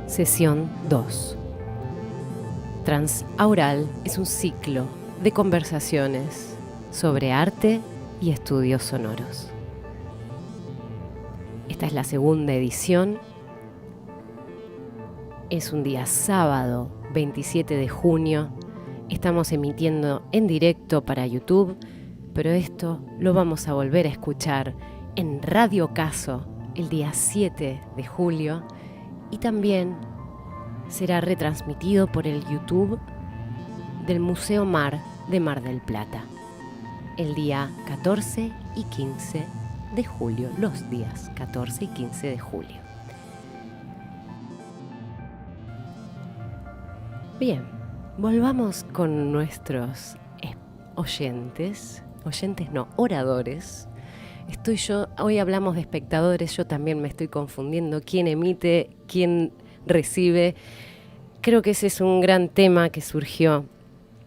sesión 2. Transaural es un ciclo de conversaciones sobre arte y estudios sonoros. Esta es la segunda edición. Es un día sábado, 27 de junio. Estamos emitiendo en directo para YouTube, pero esto lo vamos a volver a escuchar en Radio Caso el día 7 de julio y también será retransmitido por el YouTube del Museo Mar de Mar del Plata el día 14 y 15 de julio, los días 14 y 15 de julio. Bien, volvamos con nuestros oradores. Hoy hablamos de espectadores, yo también me estoy confundiendo quién emite, quién recibe. Creo que ese es un gran tema que surgió.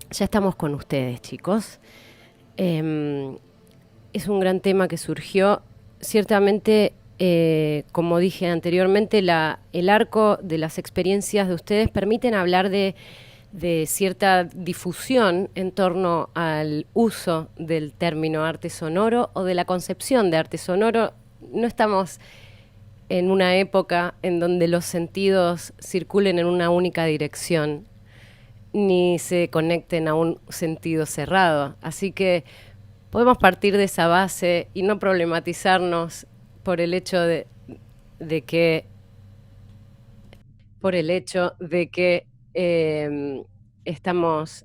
Ya estamos con ustedes, chicos. Es un gran tema que surgió. Ciertamente, como dije anteriormente, el arco de las experiencias de ustedes permiten hablar de cierta difusión en torno al uso del término arte sonoro o de la concepción de arte sonoro. No estamos en una época en donde los sentidos circulen en una única dirección, ni se conecten a un sentido cerrado. Así que podemos partir de esa base y no problematizarnos por el hecho de que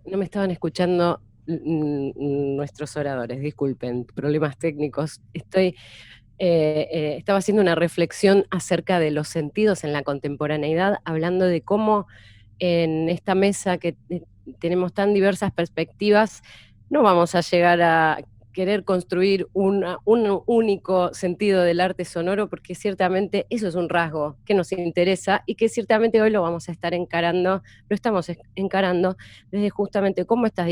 no me estaban escuchando nuestros oradores, disculpen, problemas técnicos. Estaba haciendo una reflexión acerca de los sentidos en la contemporaneidad, hablando de cómo en esta mesa que tenemos tan diversas perspectivas, no vamos a llegar a querer construir un único sentido del arte sonoro, porque ciertamente eso es un rasgo que nos interesa y que ciertamente hoy lo estamos encarando desde justamente cómo estas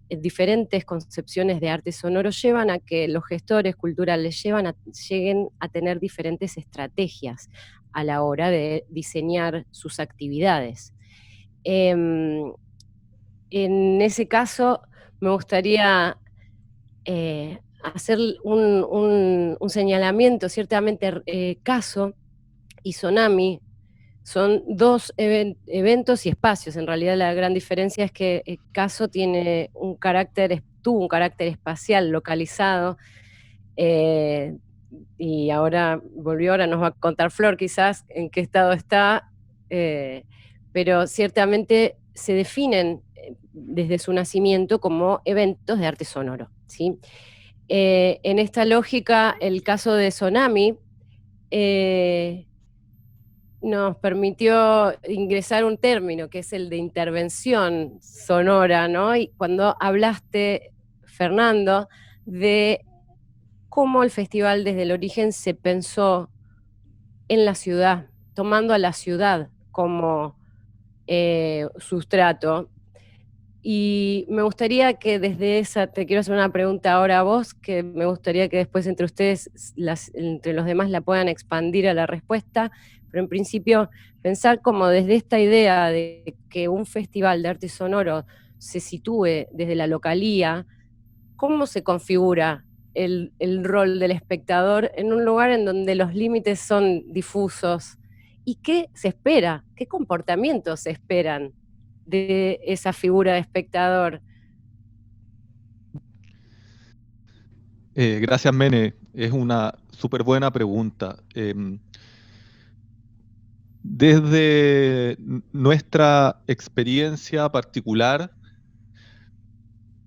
diferentes concepciones de arte sonoro llevan a que los gestores culturales lleguen a tener diferentes estrategias a la hora de diseñar sus actividades. En ese caso, me gustaría hacer un señalamiento. Ciertamente, Caso y Sonami son dos eventos y espacios. En realidad, la gran diferencia es que Caso tuvo un carácter espacial, localizado, y ahora nos va a contar Flor quizás en qué estado está, pero ciertamente se definen desde su nacimiento como eventos de arte sonoro, ¿sí? En esta lógica, el caso de Sonami nos permitió ingresar un término que es el de intervención sonora, ¿no? Y cuando hablaste, Fernando, de cómo el festival desde el origen se pensó en la ciudad, tomando a la ciudad como sustrato. Y me gustaría que desde esa, te quiero hacer una pregunta ahora a vos, que me gustaría que después entre ustedes, entre los demás, la puedan expandir a la respuesta, pero en principio pensar como desde esta idea de que un festival de arte sonoro se sitúe desde la localía, ¿cómo se configura el rol del espectador en un lugar en donde los límites son difusos? ¿Y qué se espera? ¿Qué comportamientos se esperan de esa figura de espectador? Gracias, Mene. Es una súper buena pregunta. Desde nuestra experiencia particular,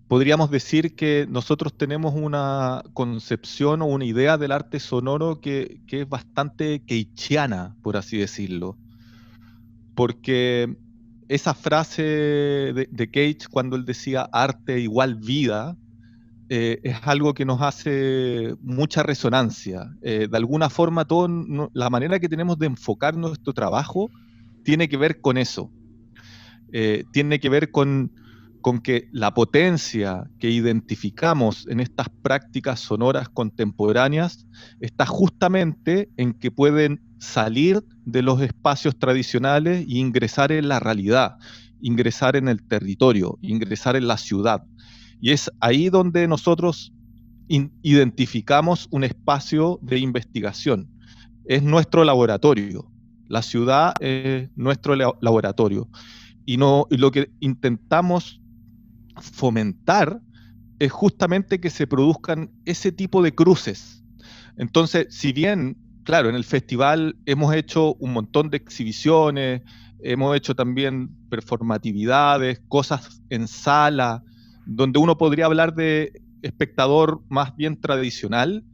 podríamos decir que nosotros tenemos una concepción o una idea del arte sonoro que es bastante keynesiana, por así decirlo. Porque esa frase de Cage, cuando él decía arte igual vida, es algo que nos hace mucha resonancia. De alguna forma, la manera que tenemos de enfocar nuestro trabajo tiene que ver con eso. Tiene que ver con que la potencia que identificamos en estas prácticas sonoras contemporáneas está justamente en que pueden salir de los espacios tradicionales e ingresar en la realidad, ingresar en el territorio, ingresar en la ciudad. Y es ahí donde nosotros identificamos un espacio de investigación. Es nuestro laboratorio. La ciudad es nuestro laboratorio. Y lo que intentamos fomentar es justamente que se produzcan ese tipo de cruces. Entonces, si bien, claro, en el festival hemos hecho un montón de exhibiciones, hemos hecho también performatividades, cosas en sala, donde uno podría hablar de espectador más bien tradicional.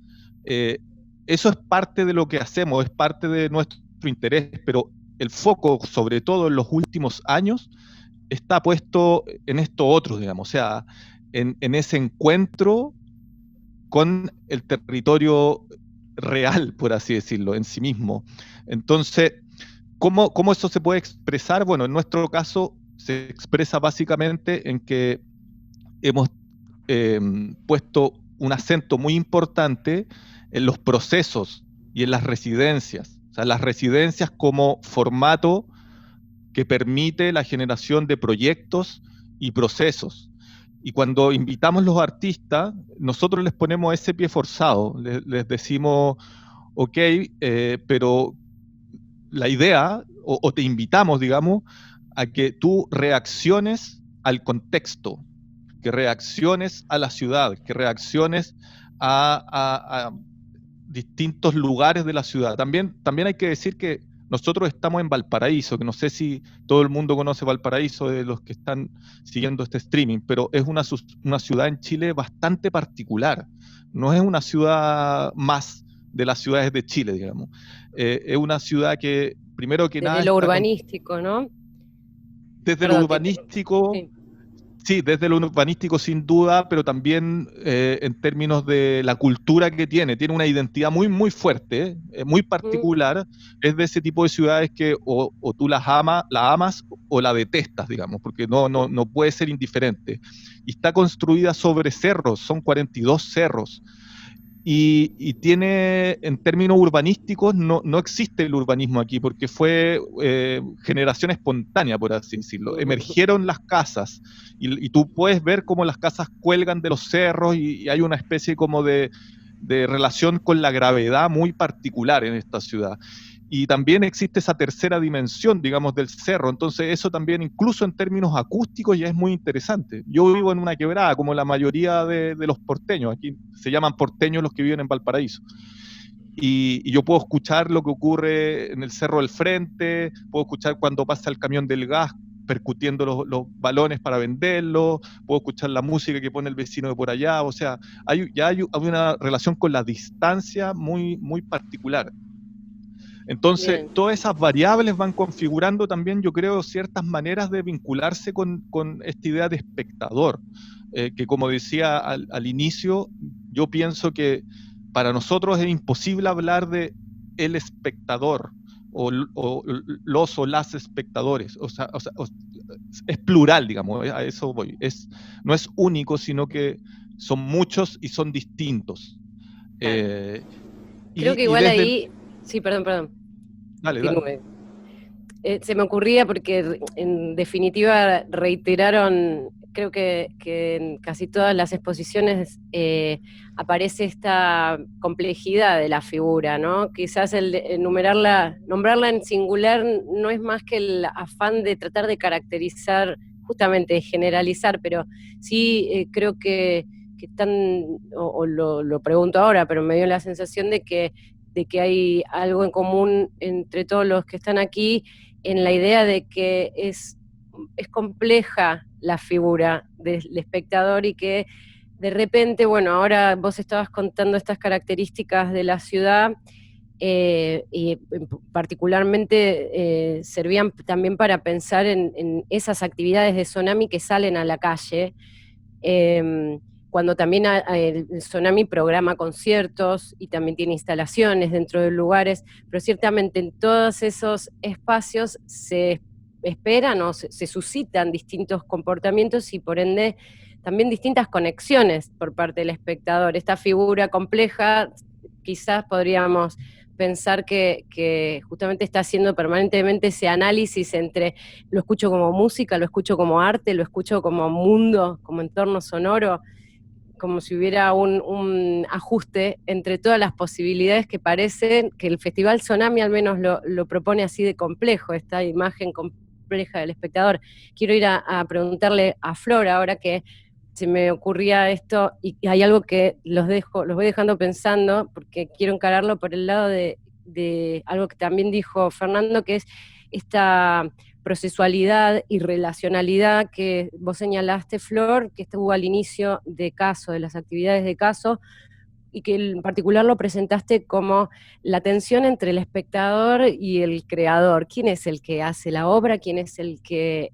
Eso es parte de lo que hacemos, es parte de nuestro interés, pero el foco, sobre todo en los últimos años, está puesto en esto otro, digamos, o sea, en ese encuentro con el territorio real, por así decirlo, en sí mismo. Entonces, ¿cómo eso se puede expresar? Bueno, en nuestro caso se expresa básicamente en que hemos puesto un acento muy importante en los procesos y en las residencias. O sea, las residencias como formato que permite la generación de proyectos y procesos. Y cuando invitamos a los artistas, nosotros les ponemos ese pie forzado, les decimos, ok, pero la idea, o te invitamos, digamos, a que tú reacciones al contexto, que reacciones a la ciudad, que reacciones a distintos lugares de la ciudad. También hay que decir que nosotros estamos en Valparaíso, que no sé si todo el mundo conoce Valparaíso de los que están siguiendo este streaming, pero es una ciudad en Chile bastante particular. No es una ciudad más de las ciudades de Chile, digamos. Es una ciudad que, primero que nada... Desde lo urbanístico, ¿no? Desde lo urbanístico... Sí. Sí, desde lo urbanístico sin duda, pero también en términos de la cultura que tiene una identidad muy, muy fuerte, muy particular. Es de ese tipo de ciudades que o tú la amas o la detestas, digamos, porque no puede ser indiferente. Y está construida sobre cerros, son 42 cerros. Y tiene, en términos urbanísticos, no existe el urbanismo aquí, porque fue generación espontánea, por así decirlo. Emergieron las casas, y tú puedes ver cómo las casas cuelgan de los cerros, y hay una especie como de relación con la gravedad muy particular en esta ciudad. Y también existe esa tercera dimensión, digamos, del cerro. Entonces eso también, incluso en términos acústicos, ya es muy interesante. Yo vivo en una quebrada, como la mayoría de los porteños. Aquí se llaman porteños los que viven en Valparaíso. Y yo puedo escuchar lo que ocurre en el Cerro del Frente, puedo escuchar cuando pasa el camión del gas percutiendo los balones para venderlos, puedo escuchar la música que pone el vecino de por allá. O sea, hay una relación con la distancia muy, muy particular. Entonces, Bien. todas esas variables van configurando también, yo creo, ciertas maneras de vincularse con esta idea de espectador, que como decía al inicio, yo pienso que para nosotros es imposible hablar de el espectador o los o las espectadores. O sea, es plural, digamos, a eso voy. No es único, sino que son muchos y son distintos. Claro. Creo que igual ahí... Sí, perdón. Dale. Se me ocurría porque en definitiva reiteraron, creo que en casi todas las exposiciones aparece esta complejidad de la figura, ¿no? Quizás nombrarla en singular no es más que el afán de tratar de caracterizar, justamente de generalizar, pero sí creo que están, o lo pregunto ahora, pero me dio la sensación de que hay algo en común entre todos los que están aquí en la idea de que es compleja la figura del espectador y que de repente, bueno, ahora vos estabas contando estas características de la ciudad y particularmente servían también para pensar en esas actividades de Sonami que salen a la calle, cuando también el Sonami programa conciertos y también tiene instalaciones dentro de lugares, pero ciertamente en todos esos espacios se esperan o se suscitan distintos comportamientos y por ende también distintas conexiones por parte del espectador. Esta figura compleja quizás podríamos pensar que justamente está haciendo permanentemente ese análisis entre lo escucho como música, lo escucho como arte, lo escucho como mundo, como entorno sonoro, como si hubiera un ajuste entre todas las posibilidades que parecen, que el Festival Tsunami al menos lo propone así de complejo, esta imagen compleja del espectador. Quiero ir a preguntarle a Flor ahora que se me ocurría esto, y hay algo que los voy dejando pensando, porque quiero encararlo por el lado de algo que también dijo Fernando, que es esta procesualidad y relacionalidad que vos señalaste, Flor, que estuvo al inicio de Caso, de las actividades de Caso, y que en particular lo presentaste como la tensión entre el espectador y el creador. ¿Quién es el que hace la obra? ¿Quién es el que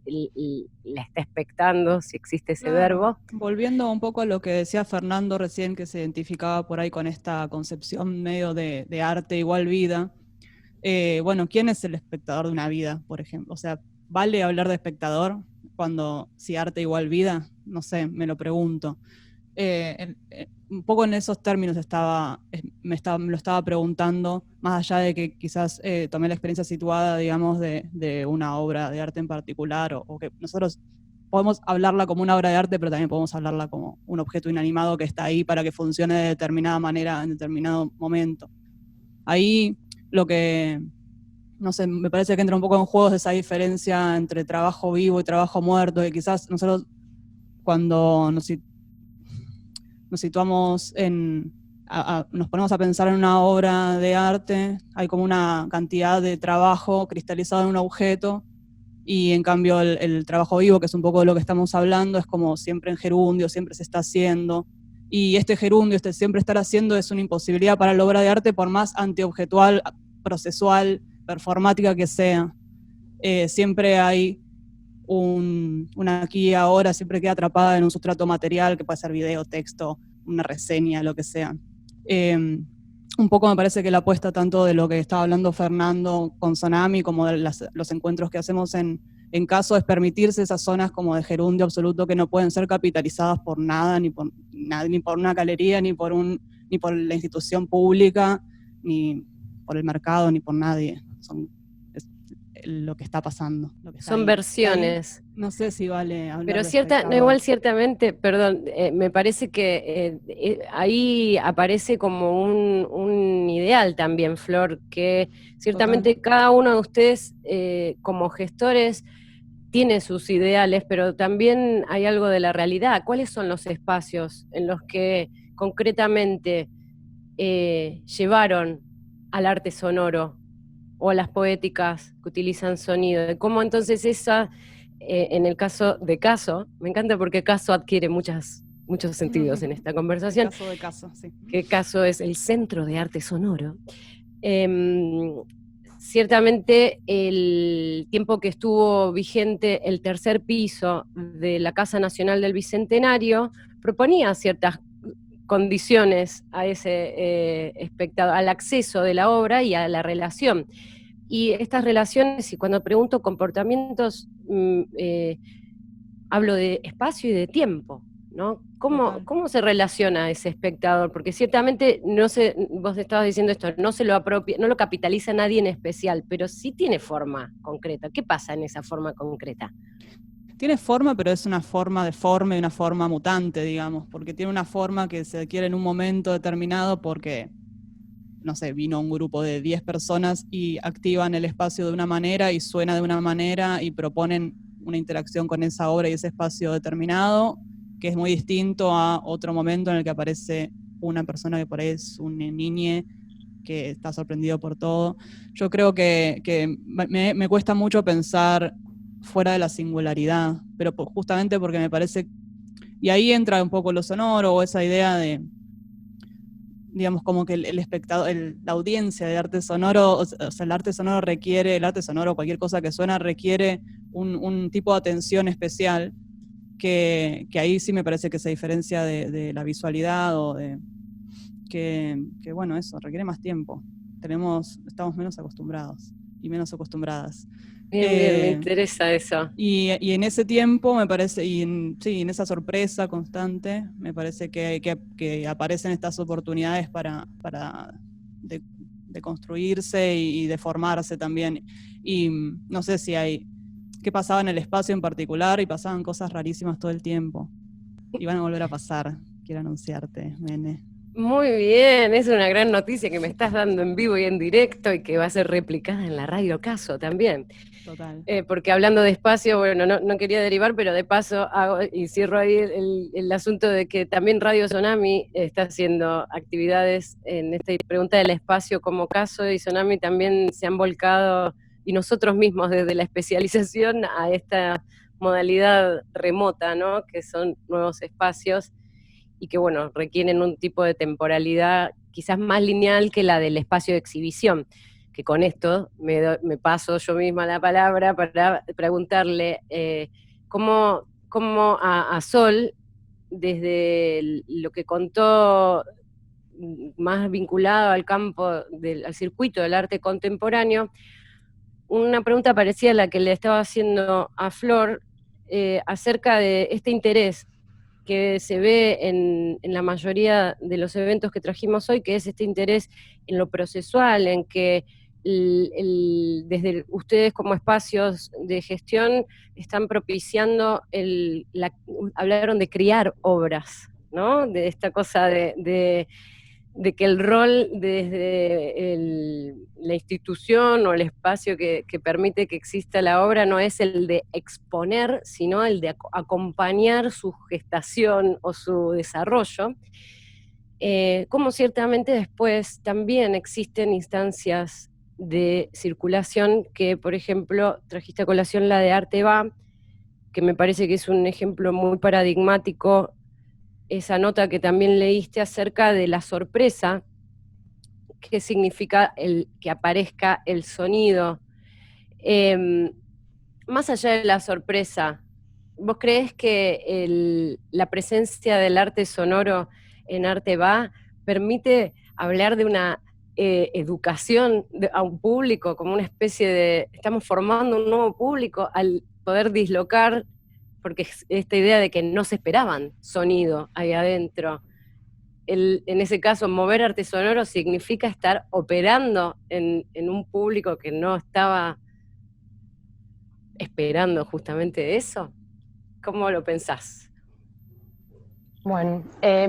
la está expectando, si existe ese verbo? Volviendo un poco a lo que decía Fernando recién, que se identificaba por ahí con esta concepción medio de arte igual vida. Bueno, ¿quién es el espectador de una vida, por ejemplo? O sea, ¿vale hablar de espectador si arte igual vida? No sé, me lo pregunto. Un poco en esos términos me lo estaba preguntando, más allá de que quizás tomé la experiencia situada, digamos, de una obra de arte en particular, o que nosotros podemos hablarla como una obra de arte, pero también podemos hablarla como un objeto inanimado que está ahí para que funcione de determinada manera en determinado momento. Ahí lo que, no sé, me parece que entra un poco en juegos esa diferencia entre trabajo vivo y trabajo muerto, que quizás nosotros cuando nos situamos nos ponemos a pensar en una obra de arte, hay como una cantidad de trabajo cristalizado en un objeto, y en cambio el trabajo vivo, que es un poco de lo que estamos hablando, es como siempre en gerundio, siempre se está haciendo, y este gerundio, siempre estar haciendo, es una imposibilidad para la obra de arte, por más antiobjetual, procesual, performática que sea. Siempre hay una aquí y ahora, siempre queda atrapada en un sustrato material, que puede ser video, texto, una reseña, lo que sea. Un poco me parece que la apuesta tanto de lo que estaba hablando Fernando con Tsunami, como de los encuentros que hacemos en Caso, es permitirse esas zonas como de gerundio absoluto que no pueden ser capitalizadas por nada, ni por una galería, ni por la institución pública, ni por el mercado, ni por nadie. Es lo que está pasando. Son versiones. No sé si vale hablar Pero de igual ciertamente, perdón, me parece que ahí aparece como un ideal también, Flor, que ciertamente Total. cada uno de ustedes como gestores tiene sus ideales, pero también hay algo de la realidad. ¿Cuáles son los espacios en los que concretamente llevaron al arte sonoro o a las poéticas que utilizan sonido? ¿Cómo entonces en el caso de Caso, me encanta porque Caso adquiere muchos sentidos en esta conversación? El caso de Caso, sí. Que Caso es el Centro de Arte Sonoro. Ciertamente el tiempo que estuvo vigente el tercer piso de la Casa Nacional del Bicentenario proponía ciertas condiciones a ese espectador, al acceso de la obra y a la relación. Y estas relaciones, y cuando pregunto comportamientos, hablo de espacio y de tiempo, ¿no? ¿Cómo se relaciona ese espectador? Porque ciertamente, vos estabas diciendo esto, no se lo apropia, no lo capitaliza nadie en especial, pero sí tiene forma concreta. ¿Qué pasa en esa forma concreta? Tiene forma, pero es una forma deforme, una forma mutante, digamos, porque tiene una forma que se adquiere en un momento determinado porque, no sé, vino un grupo de 10 personas y activan el espacio de una manera y suena de una manera y proponen una interacción con esa obra y ese espacio determinado, que es muy distinto a otro momento en el que aparece una persona que por ahí es un niñe que está sorprendido por todo. Yo creo que me cuesta mucho pensar fuera de la singularidad, pero justamente porque me parece, y ahí entra un poco lo sonoro, o esa idea de, digamos, como que el espectador, la audiencia de arte sonoro, o sea, el arte sonoro, cualquier cosa que suena, requiere un tipo de atención especial, que ahí sí me parece que se diferencia de la visualidad, o de que bueno, eso requiere más tiempo. Estamos menos acostumbrados y menos acostumbradas. Bien, me interesa eso. Y en ese tiempo me parece, en esa sorpresa constante, me parece que aparecen estas oportunidades para de construirse y de formarse también. Y no sé qué pasaba en el espacio en particular, y pasaban cosas rarísimas todo el tiempo. Y van a volver a pasar, quiero anunciarte, Mene. Muy bien, es una gran noticia que me estás dando en vivo y en directo y que va a ser replicada en la Radio Caso también. Total. Porque hablando de espacio, bueno, no quería derivar, pero de paso hago y cierro ahí el asunto de que también Radio Tsunami está haciendo actividades en esta pregunta del espacio como Caso, y Tsunami también se han volcado, y nosotros mismos desde la especialización, a esta modalidad remota, ¿no? Que son nuevos espacios y que, bueno, requieren un tipo de temporalidad quizás más lineal que la del espacio de exhibición, que con esto me paso yo misma la palabra para preguntarle cómo a Sol, desde lo que contó más vinculado al campo, al circuito del arte contemporáneo, una pregunta parecida a la que le estaba haciendo a Flor, acerca de este interés que se ve en la mayoría de los eventos que trajimos hoy, que es este interés en lo procesual, en que desde ustedes como espacios de gestión están propiciando hablaron de criar obras, ¿no? De esta cosa de que el rol desde la institución o el espacio que permite que exista la obra no es el de exponer, sino el de acompañar su gestación o su desarrollo, como ciertamente después también existen instancias de circulación que, por ejemplo, trajiste a colación la de Arte Va, que me parece que es un ejemplo muy paradigmático, esa nota que también leíste acerca de la sorpresa, que significa que aparezca el sonido. Más allá de la sorpresa, ¿vos creés que la presencia del arte sonoro en Arte Va permite hablar de una educación a un público, como una especie de, estamos formando un nuevo público al poder dislocar, porque es esta idea de que no se esperaban sonido ahí adentro? En ese caso, mover arte sonoro significa estar operando en un público que no estaba esperando justamente eso. ¿Cómo lo pensás? Bueno,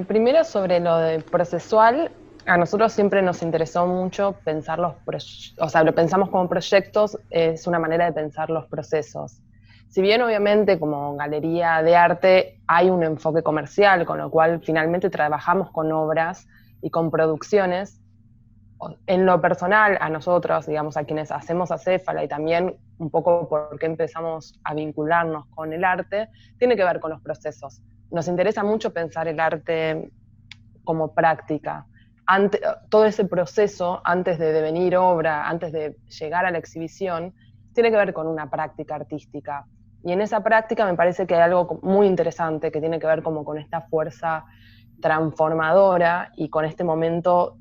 primero sobre lo de procesual, a nosotros siempre nos interesó mucho pensar o sea, lo pensamos como proyectos, es una manera de pensar los procesos. Si bien obviamente como galería de arte hay un enfoque comercial, con lo cual finalmente trabajamos con obras y con producciones, en lo personal a nosotros, digamos, a quienes hacemos Acéfala y también un poco porque empezamos a vincularnos con el arte, tiene que ver con los procesos. Nos interesa mucho pensar el arte como práctica. Todo ese proceso, antes de devenir obra, antes de llegar a la exhibición, tiene que ver con una práctica artística. Y en esa práctica me parece que hay algo muy interesante que tiene que ver como con esta fuerza transformadora y con este momento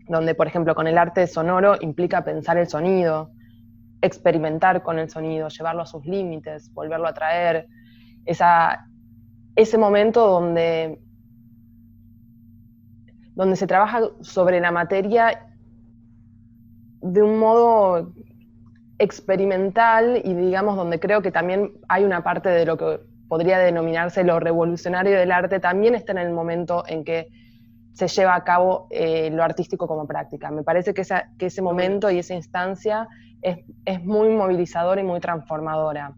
donde, por ejemplo, con el arte sonoro implica pensar el sonido, experimentar con el sonido, llevarlo a sus límites, volverlo a traer. Ese momento donde se trabaja sobre la materia de un modo experimental y, digamos, donde creo que también hay una parte de lo que podría denominarse lo revolucionario del arte, también está en el momento en que se lleva a cabo lo artístico como práctica. Me parece que ese momento y esa instancia es muy movilizadora y muy transformadora.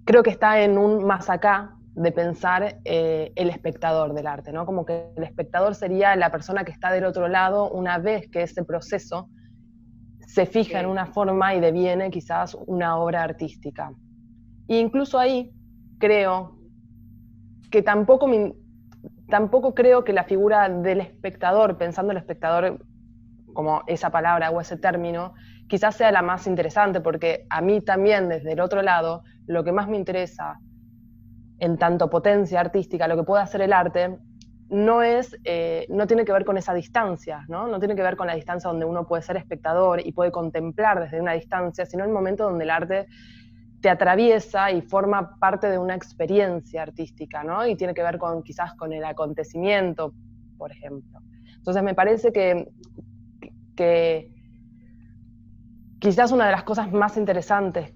Creo que está en un más acá de pensar el espectador del arte, ¿no? Como que el espectador sería la persona que está del otro lado una vez que ese proceso se fija en una forma y deviene quizás una obra artística. E incluso ahí creo que tampoco creo que la figura del espectador, pensando el espectador como esa palabra o ese término, quizás sea la más interesante, porque a mí también desde el otro lado, lo que más me interesa en tanto potencia artística, lo que puede hacer el arte, no tiene que ver con esa distancia, ¿no? No tiene que ver con la distancia donde uno puede ser espectador y puede contemplar desde una distancia, sino el momento donde el arte te atraviesa y forma parte de una experiencia artística, ¿no? Y tiene que ver quizás con el acontecimiento, por ejemplo. Entonces me parece que quizás una de las cosas más interesantes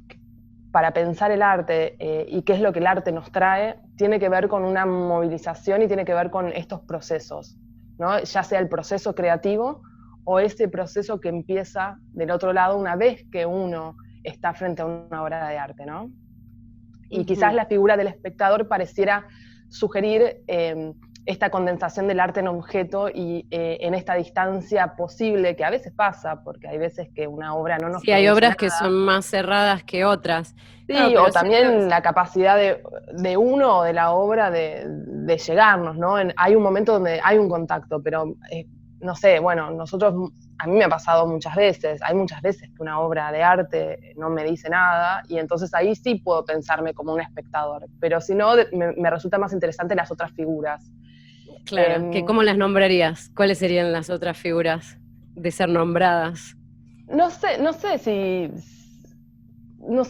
para pensar el arte y qué es lo que el arte nos trae, tiene que ver con una movilización y tiene que ver con estos procesos, ¿no? Ya sea el proceso creativo o ese proceso que empieza del otro lado una vez que uno está frente a una obra de arte, ¿no? Y quizás la figura del espectador pareciera sugerir esta condensación del arte en objeto y en esta distancia posible, que a veces pasa, porque hay veces que una obra no nos Sí, hay obras que nada. son más cerradas que otras. Sí, Claro, o también la capacidad de uno o de la obra de llegarnos, ¿no? Hay un momento donde hay un contacto, pero no sé, bueno, a mí me ha pasado muchas veces, hay muchas veces que una obra de arte no me dice nada, y entonces ahí sí puedo pensarme como un espectador, pero si no, me resulta más interesante las otras figuras. Claro, ¿cómo las nombrarías? ¿Cuáles serían las otras figuras de ser nombradas? No sé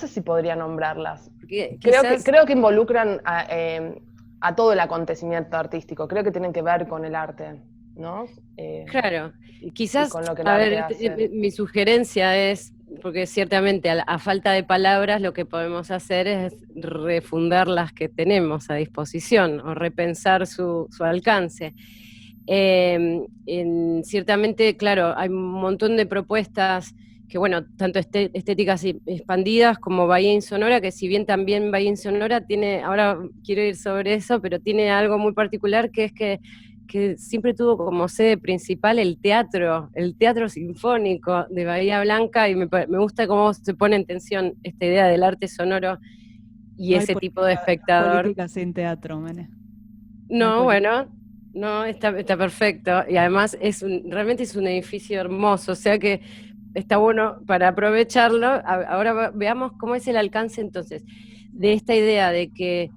si podría nombrarlas. Quizás... Creo que involucran a todo el acontecimiento artístico, creo que tienen que ver con el arte, ¿no? Claro, quizás, con lo que el a arte ver, hace. mi sugerencia es, porque ciertamente a falta de palabras lo que podemos hacer es refundar las que tenemos a disposición o repensar su alcance. Ciertamente, claro, hay un montón de propuestas que, bueno, tanto estéticas expandidas como Bahía Insonora, que si bien también Bahía Insonora tiene, ahora quiero ir sobre eso, pero tiene algo muy particular, que es que siempre tuvo como sede principal el teatro sinfónico de Bahía Blanca, y me gusta cómo se pone en tensión esta idea del arte sonoro y No ese tipo de espectador. Política sin teatro, Mene. No, bueno, no, está perfecto, y además realmente es un edificio hermoso, o sea que está bueno para aprovecharlo. Ahora veamos cómo es el alcance entonces de esta idea de que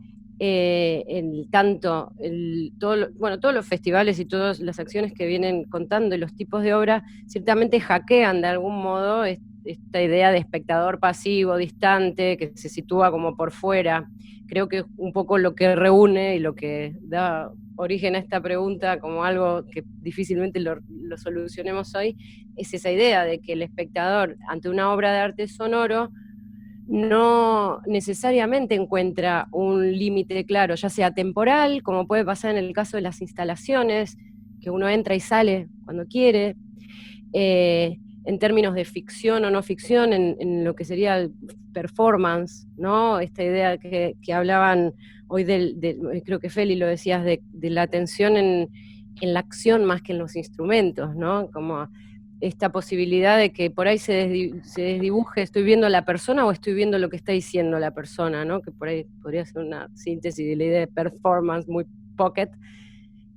todos los festivales y todas las acciones que vienen contando y los tipos de obra ciertamente hackean de algún modo esta idea de espectador pasivo, distante, que se sitúa como por fuera. Creo que es un poco lo que reúne y lo que da origen a esta pregunta como algo que difícilmente lo solucionemos hoy, es esa idea de que el espectador ante una obra de arte sonoro no necesariamente encuentra un límite claro, ya sea temporal, como puede pasar en el caso de las instalaciones, que uno entra y sale cuando quiere, en términos de ficción o no ficción, en lo que sería el performance, ¿no? Esta idea que hablaban hoy creo que Feli lo decías, de la atención en la acción más que en los instrumentos, ¿no? Como esta posibilidad de que por ahí se desdibuje, estoy viendo a la persona o estoy viendo lo que está diciendo la persona, ¿no? Que por ahí podría ser una síntesis de la idea de performance muy pocket.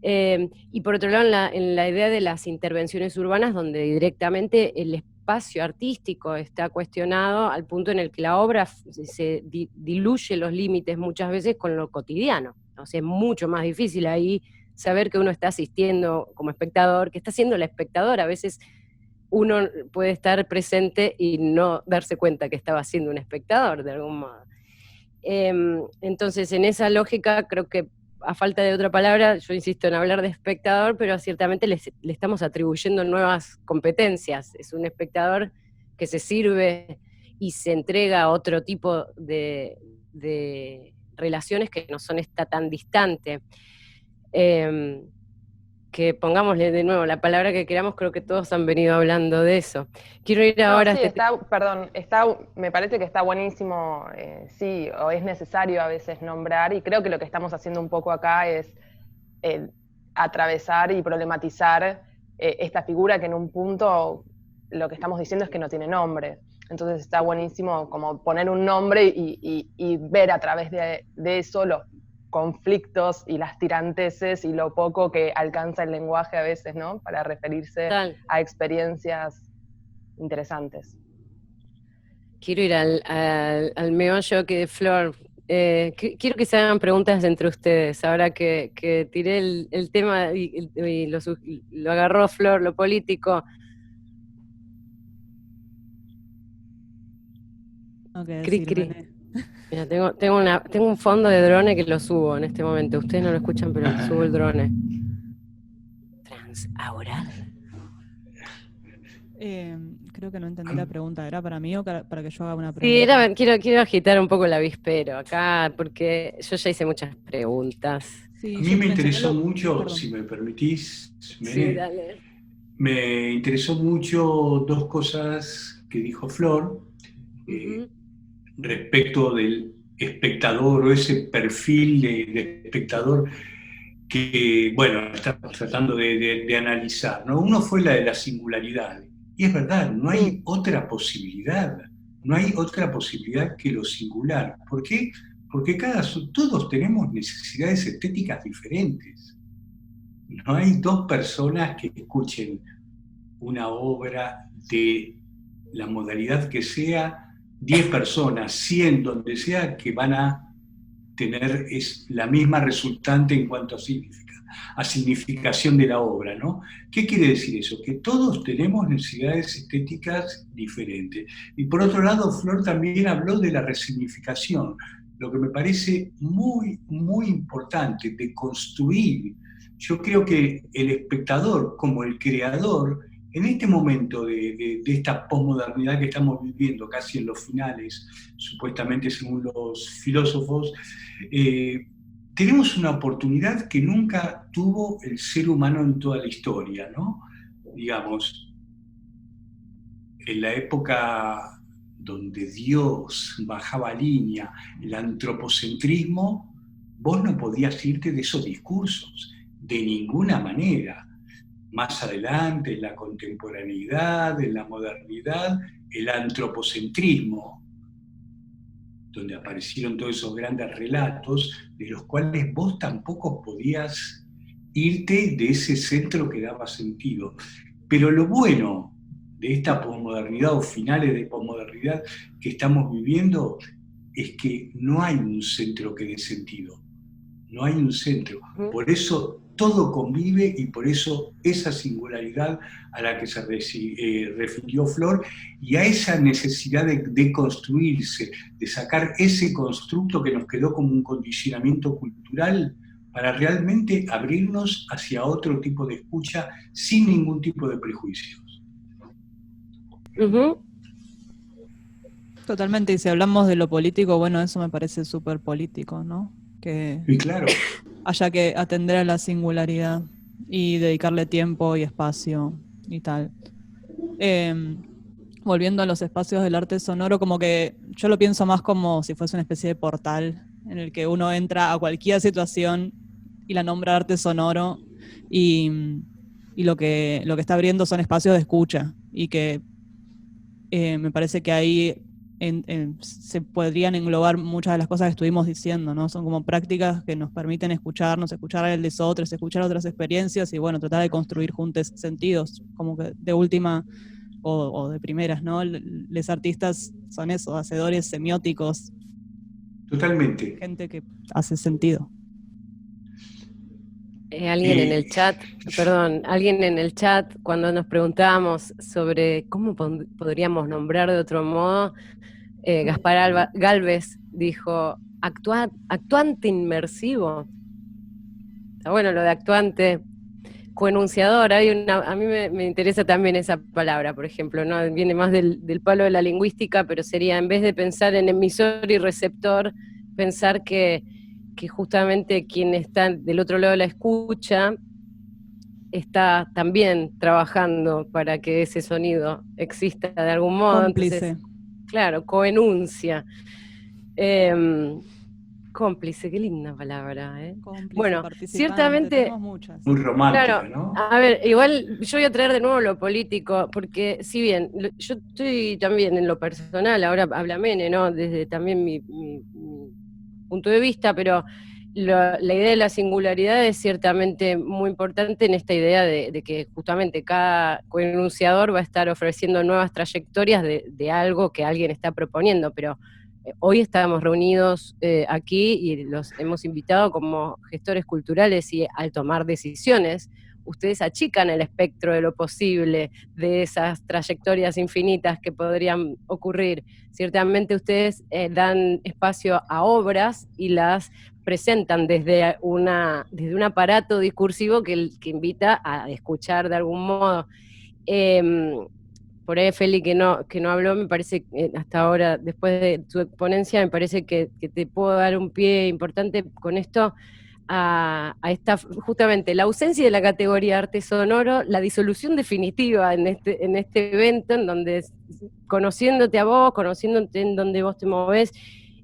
Y por otro lado, en la idea de las intervenciones urbanas, donde directamente el espacio artístico está cuestionado al punto en el que la obra se diluye los límites muchas veces con lo cotidiano. O sea, es mucho más difícil ahí saber que uno está asistiendo como espectador, que está siendo el espectador. A veces uno puede estar presente y no darse cuenta que estaba siendo un espectador de algún modo. Entonces, en esa lógica, creo que a falta de otra palabra, yo insisto en hablar de espectador, pero ciertamente le estamos atribuyendo nuevas competencias. Es un espectador que se sirve y se entrega a otro tipo de relaciones que no son esta tan distante. Que pongámosle de nuevo la palabra que queramos, creo que todos han venido hablando de eso. Quiero ir ahora... Sí, me parece que está buenísimo, sí, o es necesario a veces nombrar, y creo que lo que estamos haciendo un poco acá es atravesar y problematizar esta figura que en un punto lo que estamos diciendo es que no tiene nombre. Entonces está buenísimo como poner un nombre y ver a través de eso los conflictos y las tiranteses y lo poco que alcanza el lenguaje a veces, ¿no? Para referirse a experiencias interesantes. Quiero ir al meollo que Flor. Quiero que se hagan preguntas entre ustedes. Ahora que tiré el tema y lo agarró Flor, lo político. Cri, cri. Mira, tengo un fondo de drone que lo subo en este momento. Ustedes no lo escuchan, pero subo el drone. Transaural. Creo que no entendí la pregunta. ¿Era para mí o para que yo haga una Sí, pregunta? quiero agitar un poco el avispero acá, porque yo ya hice muchas preguntas. Sí, A mí yo me mencioné interesó mucho, perdón. si me permitís, Sí, Mene, dale. me interesó mucho dos cosas que dijo Flor Ujú. respecto del espectador o ese perfil de espectador que, bueno, estamos tratando de analizar, ¿no? Uno fue la de la singularidad. Y es verdad, no hay otra posibilidad. No hay otra posibilidad que lo singular. ¿Por qué? Porque todos tenemos necesidades estéticas diferentes. No hay dos personas que escuchen una obra de la modalidad que sea, 10 personas, 100, donde sea, que van a tener la misma resultante en cuanto a significación de la obra, ¿no? ¿Qué quiere decir eso? Que todos tenemos necesidades estéticas diferentes. Y por otro lado, Flor también habló de la resignificación, lo que me parece muy, muy importante, de construir. Yo creo que el espectador, como el creador, en este momento de esta posmodernidad que estamos viviendo, casi en los finales, supuestamente según los filósofos, tenemos una oportunidad que nunca tuvo el ser humano en toda la historia, ¿no? Digamos, en la época donde Dios bajaba línea, el antropocentrismo, vos no podías irte de esos discursos, de ninguna manera. Más adelante, en la contemporaneidad, en la modernidad, el antropocentrismo, donde aparecieron todos esos grandes relatos, de los cuales vos tampoco podías irte de ese centro que daba sentido. Pero lo bueno de esta posmodernidad o finales de posmodernidad que estamos viviendo es que no hay un centro que dé sentido. No hay un centro. Por eso todo convive y por eso esa singularidad a la que se refirió Flor y a esa necesidad de construirse, de sacar ese constructo que nos quedó como un condicionamiento cultural para realmente abrirnos hacia otro tipo de escucha sin ningún tipo de prejuicios. Ujú. Totalmente, y si hablamos de lo político, bueno, eso me parece súper político, ¿no? Que Y claro, haya que atender a la singularidad y dedicarle tiempo y espacio y tal. Volviendo a los espacios del arte sonoro, como que yo lo pienso más como si fuese una especie de portal en el que uno entra a cualquier situación y la nombra arte sonoro y lo que está abriendo son espacios de escucha y que me parece que ahí se podrían englobar muchas de las cosas que estuvimos diciendo, ¿no? Son como prácticas que nos permiten escucharnos, escuchar a los otros, escuchar otras experiencias y bueno, tratar de construir juntos sentidos, como que de última o de primeras, ¿no? Los artistas son eso, hacedores semióticos, totalmente. gente que hace sentido. Alguien en el chat, alguien en el chat, cuando nos preguntábamos sobre cómo podríamos nombrar de otro modo, Gaspar Gálvez dijo, actuante inmersivo. Está bueno lo de actuante. Coenunciador, a mí me interesa también esa palabra, por ejemplo, ¿no? Viene más del palo de la lingüística, pero sería, en vez de pensar en emisor y receptor, pensar que justamente quien está del otro lado de la escucha está también trabajando para que ese sonido exista de algún modo. Cómplice. Entonces, claro, coenuncia. Cómplice, qué linda palabra, ¿eh? Cómplice, bueno, ciertamente tenemos muchas. Muy romántica, claro, ¿no? a ver, igual yo voy a traer de nuevo lo político, porque si bien yo estoy también en lo personal, ahora habla Mene, ¿no? Desde también mi punto de vista, pero la idea de la singularidad es ciertamente muy importante en esta idea de que justamente cada coenunciador va a estar ofreciendo nuevas trayectorias de algo que alguien está proponiendo, pero hoy estamos reunidos aquí y los hemos invitado como gestores culturales y al tomar decisiones, ustedes achican el espectro de lo posible, de esas trayectorias infinitas que podrían ocurrir. Ciertamente ustedes dan espacio a obras y las presentan desde un aparato discursivo que invita a escuchar de algún modo. por ahí Feli que no habló, me parece que hasta ahora, después de tu ponencia, me parece que te puedo dar un pie importante con esto a esta, justamente, la ausencia de la categoría arte sonoro, la disolución definitiva en este evento, en donde, conociéndote a vos, conociéndote en donde vos te movés,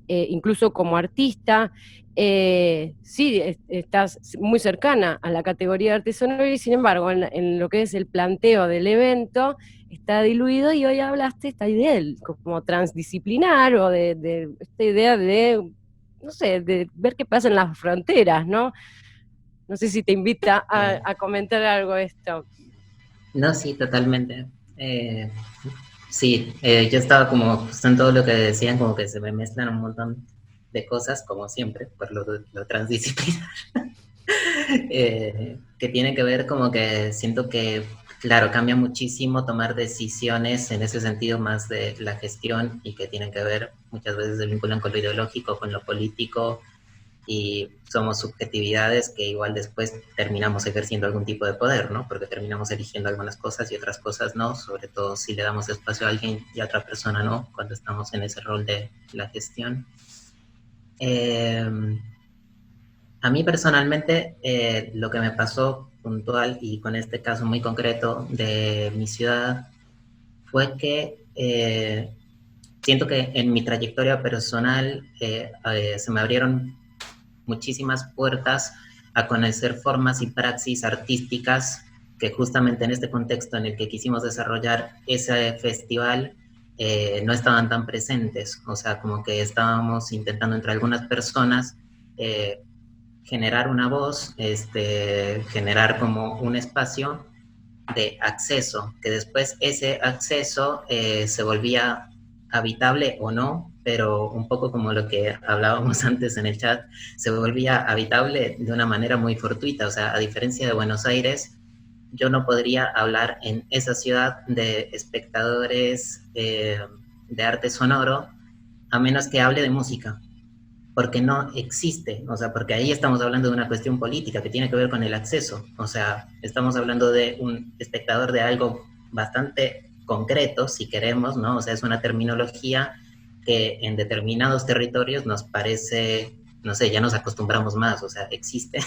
incluso como artista, sí, estás muy cercana a la categoría de arte sonoro, y sin embargo, en lo que es el planteo del evento, está diluido, y hoy hablaste esta idea como transdisciplinar, o de esta idea de, no sé, de ver qué pasa en las fronteras, ¿no? No sé si te invita a comentar algo de esto. No, sí, totalmente. Sí, yo estaba como justo en todo lo que decían, como que se me mezclan un montón de cosas, como siempre, por lo transdisciplinar, que tiene que ver como que siento que, claro, cambia muchísimo tomar decisiones en ese sentido más de la gestión, y que tienen que ver, muchas veces se vinculan con lo ideológico, con lo político, y somos subjetividades que igual después terminamos ejerciendo algún tipo de poder, ¿no? Porque terminamos eligiendo algunas cosas y otras cosas no, sobre todo si le damos espacio a alguien y a otra persona no, cuando estamos en ese rol de la gestión. A mí personalmente lo que me pasó puntual y con este caso muy concreto de mi ciudad fue que siento que en mi trayectoria personal se me abrieron muchísimas puertas a conocer formas y praxis artísticas que justamente en este contexto en el que quisimos desarrollar ese festival no estaban tan presentes. O sea, como que estábamos intentando entre algunas personas generar una voz, generar como un espacio de acceso, que después ese acceso se volvía habitable o no, pero un poco como lo que hablábamos antes en el chat, se volvía habitable de una manera muy fortuita. O sea, a diferencia de Buenos Aires, yo no podría hablar en esa ciudad de espectadores de arte sonoro a menos que hable de música, porque no existe. O sea, porque ahí estamos hablando de una cuestión política que tiene que ver con el acceso. O sea, estamos hablando de un espectador de algo bastante concreto, si queremos, ¿no? O sea, es una terminología que en determinados territorios nos parece, no sé, ya nos acostumbramos más, o sea, existe,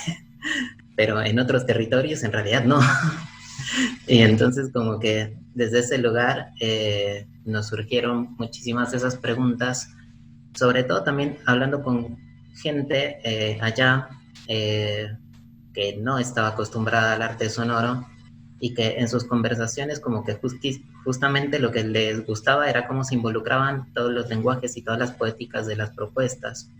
pero en otros territorios en realidad no. Y entonces como que desde ese lugar nos surgieron muchísimas de esas preguntas, sobre todo también hablando con gente allá que no estaba acostumbrada al arte sonoro, y que en sus conversaciones como que justamente lo que les gustaba era cómo se involucraban todos los lenguajes y todas las poéticas de las propuestas.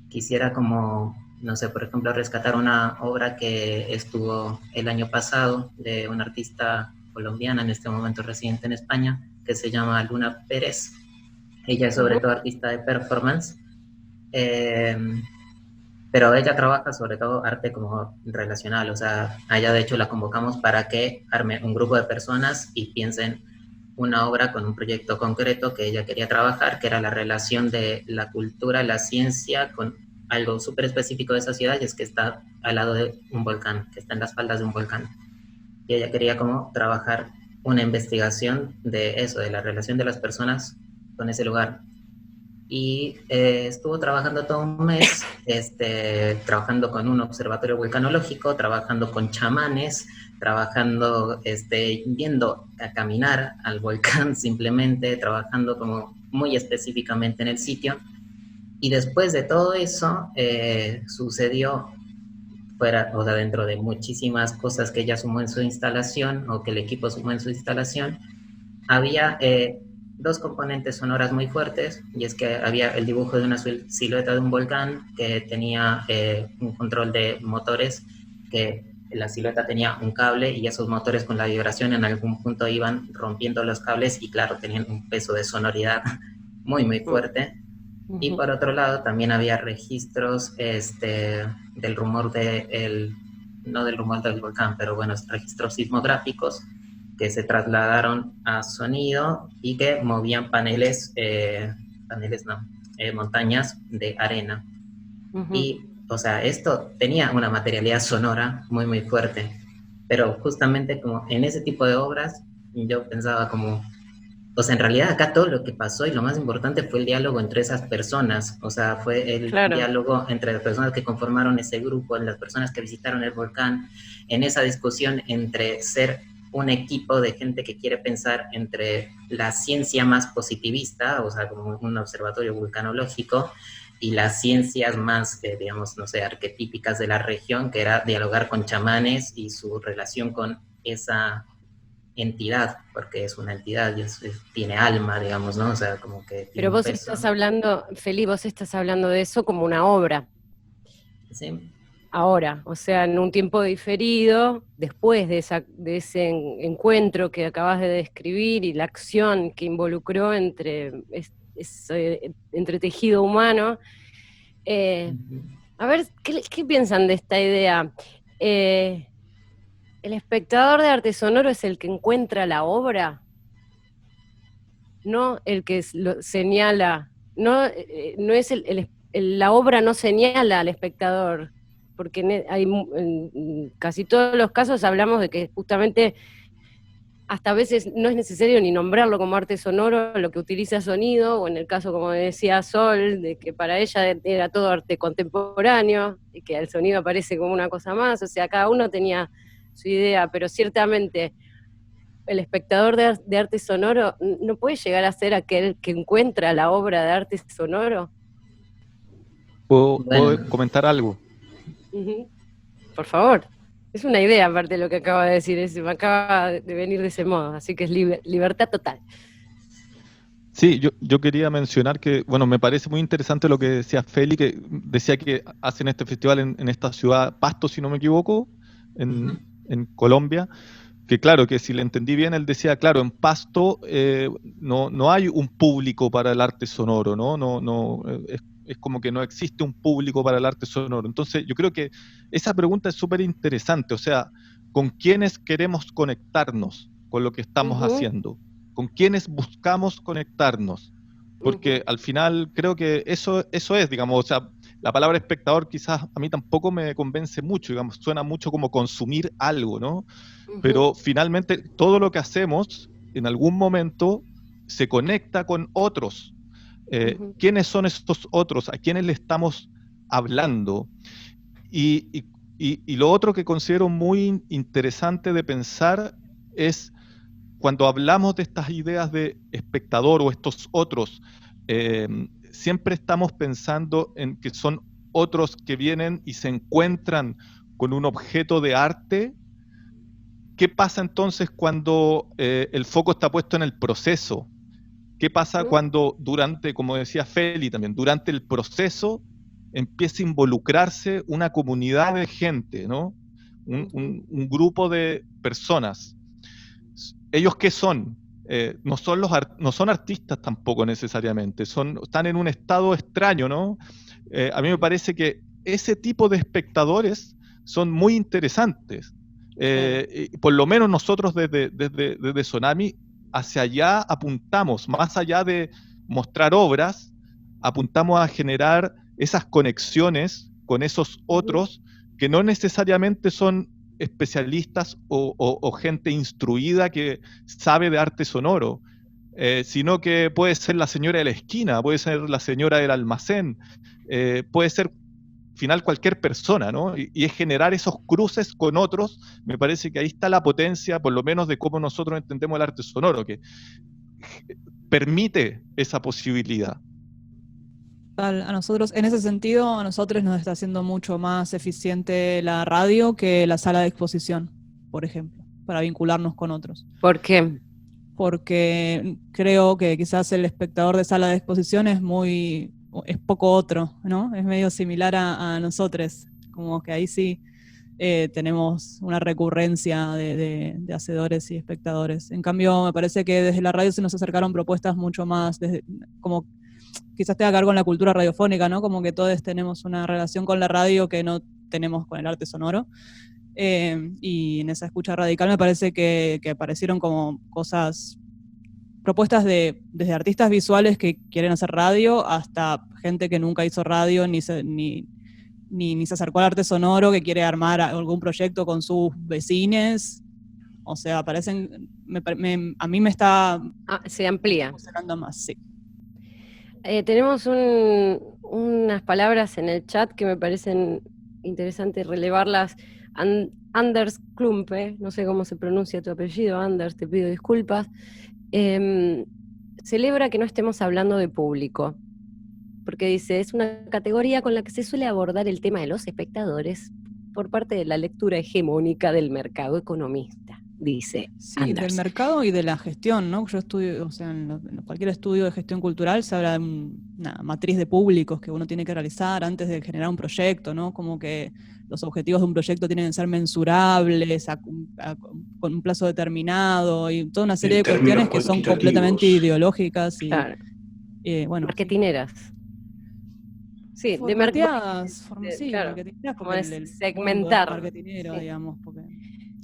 Quisiera como, no sé, por ejemplo, rescatar una obra que estuvo el año pasado de una artista colombiana, en este momento residente en España, que se llama Luna Pérez. Ella es sobre todo artista de performance, pero ella trabaja sobre todo arte como relacional. O sea, a ella de hecho la convocamos para que arme un grupo de personas y piensen una obra con un proyecto concreto que ella quería trabajar, que era la relación de la cultura, la ciencia, con algo súper específico de esa ciudad, y es que está al lado de un volcán, que está en las faldas de un volcán. Y ella quería como trabajar una investigación de eso, de la relación de las personas con ese lugar. Y estuvo trabajando todo un mes, trabajando con un observatorio vulcanológico, trabajando con chamanes, trabajando, yendo a caminar al volcán simplemente, trabajando como muy específicamente en el sitio. Y después de todo eso, sucedió, fuera, o sea, dentro de muchísimas cosas que ella sumó en su instalación, o que el equipo sumó en su instalación, había dos componentes sonoras muy fuertes, y es que había el dibujo de una silueta de un volcán que tenía un control de motores, que la silueta tenía un cable, y esos motores con la vibración en algún punto iban rompiendo los cables, y claro, tenían un peso de sonoridad muy, muy fuerte. Y por otro lado también había registros del rumor no del rumor del volcán, pero bueno, registros sismográficos que se trasladaron a sonido y que movían montañas de arena. Y, o sea, esto tenía una materialidad sonora muy, muy fuerte, pero justamente como en ese tipo de obras, yo pensaba como, o sea, en realidad acá todo lo que pasó y lo más importante fue el diálogo entre esas personas, o sea, fue el diálogo entre las personas que conformaron ese grupo, las personas que visitaron el volcán, en esa discusión entre ser un equipo de gente que quiere pensar entre la ciencia más positivista, o sea, como un observatorio vulcanológico, y las ciencias más, digamos, no sé, arquetípicas de la región, que era dialogar con chamanes y su relación con esa entidad, porque es una entidad y tiene alma, digamos, ¿no? O sea, como que... Pero vos estás hablando, Feli, vos estás hablando de eso como una obra. Sí. Ahora, o sea, en un tiempo diferido, después de ese encuentro que acabas de describir y la acción que involucró entre tejido humano, a ver, ¿qué piensan de esta idea? ¿El espectador de arte sonoro es el que encuentra la obra? No el que lo señala, no es la obra no señala al espectador, porque en casi todos los casos hablamos de que justamente hasta a veces no es necesario ni nombrarlo como arte sonoro, lo que utiliza sonido, o en el caso, como decía Sol, de que para ella era todo arte contemporáneo, y que el sonido aparece como una cosa más, o sea, cada uno tenía su idea, pero ciertamente el espectador de arte sonoro no puede llegar a ser aquel que encuentra la obra de arte sonoro. ¿Puedo comentar algo? Por favor. Es una idea, aparte de lo que acaba de decir, me acaba de venir de ese modo, así que es libertad total. Sí, yo quería mencionar que, bueno, me parece muy interesante lo que decía Feli, que decía que hacen este festival en esta ciudad, Pasto, si no me equivoco, en Colombia, que claro, que si le entendí bien, él decía, claro, en Pasto no hay un público para el arte sonoro, ¿no? Es como que no existe un público para el arte sonoro. Entonces, yo creo que esa pregunta es súper interesante, o sea, ¿con quiénes queremos conectarnos con lo que estamos haciendo? ¿Con quiénes buscamos conectarnos? Porque al final creo que eso es, digamos, o sea, la palabra espectador quizás a mí tampoco me convence mucho, digamos, suena mucho como consumir algo, ¿no? Pero finalmente todo lo que hacemos en algún momento se conecta con otros. ¿Quiénes son estos otros? ¿A quiénes le estamos hablando? Y lo otro que considero muy interesante de pensar es cuando hablamos de estas ideas de espectador o estos otros, siempre estamos pensando en que son otros que vienen y se encuentran con un objeto de arte. ¿Qué pasa entonces cuando el foco está puesto en el proceso? ¿Qué pasa cuando durante, como decía Feli también, durante el proceso empieza a involucrarse una comunidad de gente, ¿no? Un grupo de personas? ¿Ellos qué son? No son artistas tampoco necesariamente, están en un estado extraño, ¿no? A mí me parece que ese tipo de espectadores son muy interesantes. Por lo menos nosotros desde Sonami hacia allá apuntamos, más allá de mostrar obras, apuntamos a generar esas conexiones con esos otros que no necesariamente son especialistas o gente instruida que sabe de arte sonoro, sino que puede ser la señora de la esquina, puede ser la señora del almacén, puede ser al final cualquier persona, ¿no? Y es generar esos cruces con otros. Me parece que ahí está la potencia, por lo menos de cómo nosotros entendemos el arte sonoro, que permite esa posibilidad. A nosotros, en ese sentido, a nosotros nos está haciendo mucho más eficiente la radio que la sala de exposición, por ejemplo, para vincularnos con otros. ¿Por qué? Porque creo que quizás el espectador de sala de exposición es poco otro, ¿no? Es medio similar a nosotros, como que ahí sí tenemos una recurrencia de hacedores y espectadores. En cambio, me parece que desde la radio se nos acercaron propuestas mucho más, como quizás tenga que ver con la cultura radiofónica, ¿no? Como que todos tenemos una relación con la radio que no tenemos con el arte sonoro. Y en esa escucha radical me parece que aparecieron como propuestas desde artistas visuales que quieren hacer radio hasta gente que nunca hizo radio ni se acercó al arte sonoro, que quiere armar algún proyecto con sus vecines O sea, a mí me está Se amplía. funcionando más, sí. Tenemos unas palabras en el chat que me parecen interesantes relevarlas. Anders Klumpe, no sé cómo se pronuncia tu apellido, Anders, te pido disculpas. Celebra que no estemos hablando de público, porque dice, es una categoría con la que se suele abordar el tema de los espectadores por parte de la lectura hegemónica del mercado economista, dice Sí, Anders. del mercado y de la gestión, ¿no? Yo estudio, o sea, en cualquier estudio de gestión cultural se habla de una matriz de públicos que uno tiene que realizar antes de generar un proyecto, ¿no? Como que los objetivos de un proyecto tienen que ser mensurables, con un plazo determinado, y toda una serie de cuestiones que son completamente ideológicas y, claro, bueno. marketineras. Sí, Formateadas, claro, marketineras como porque es el segmentar. marketinero, Sí. digamos, porque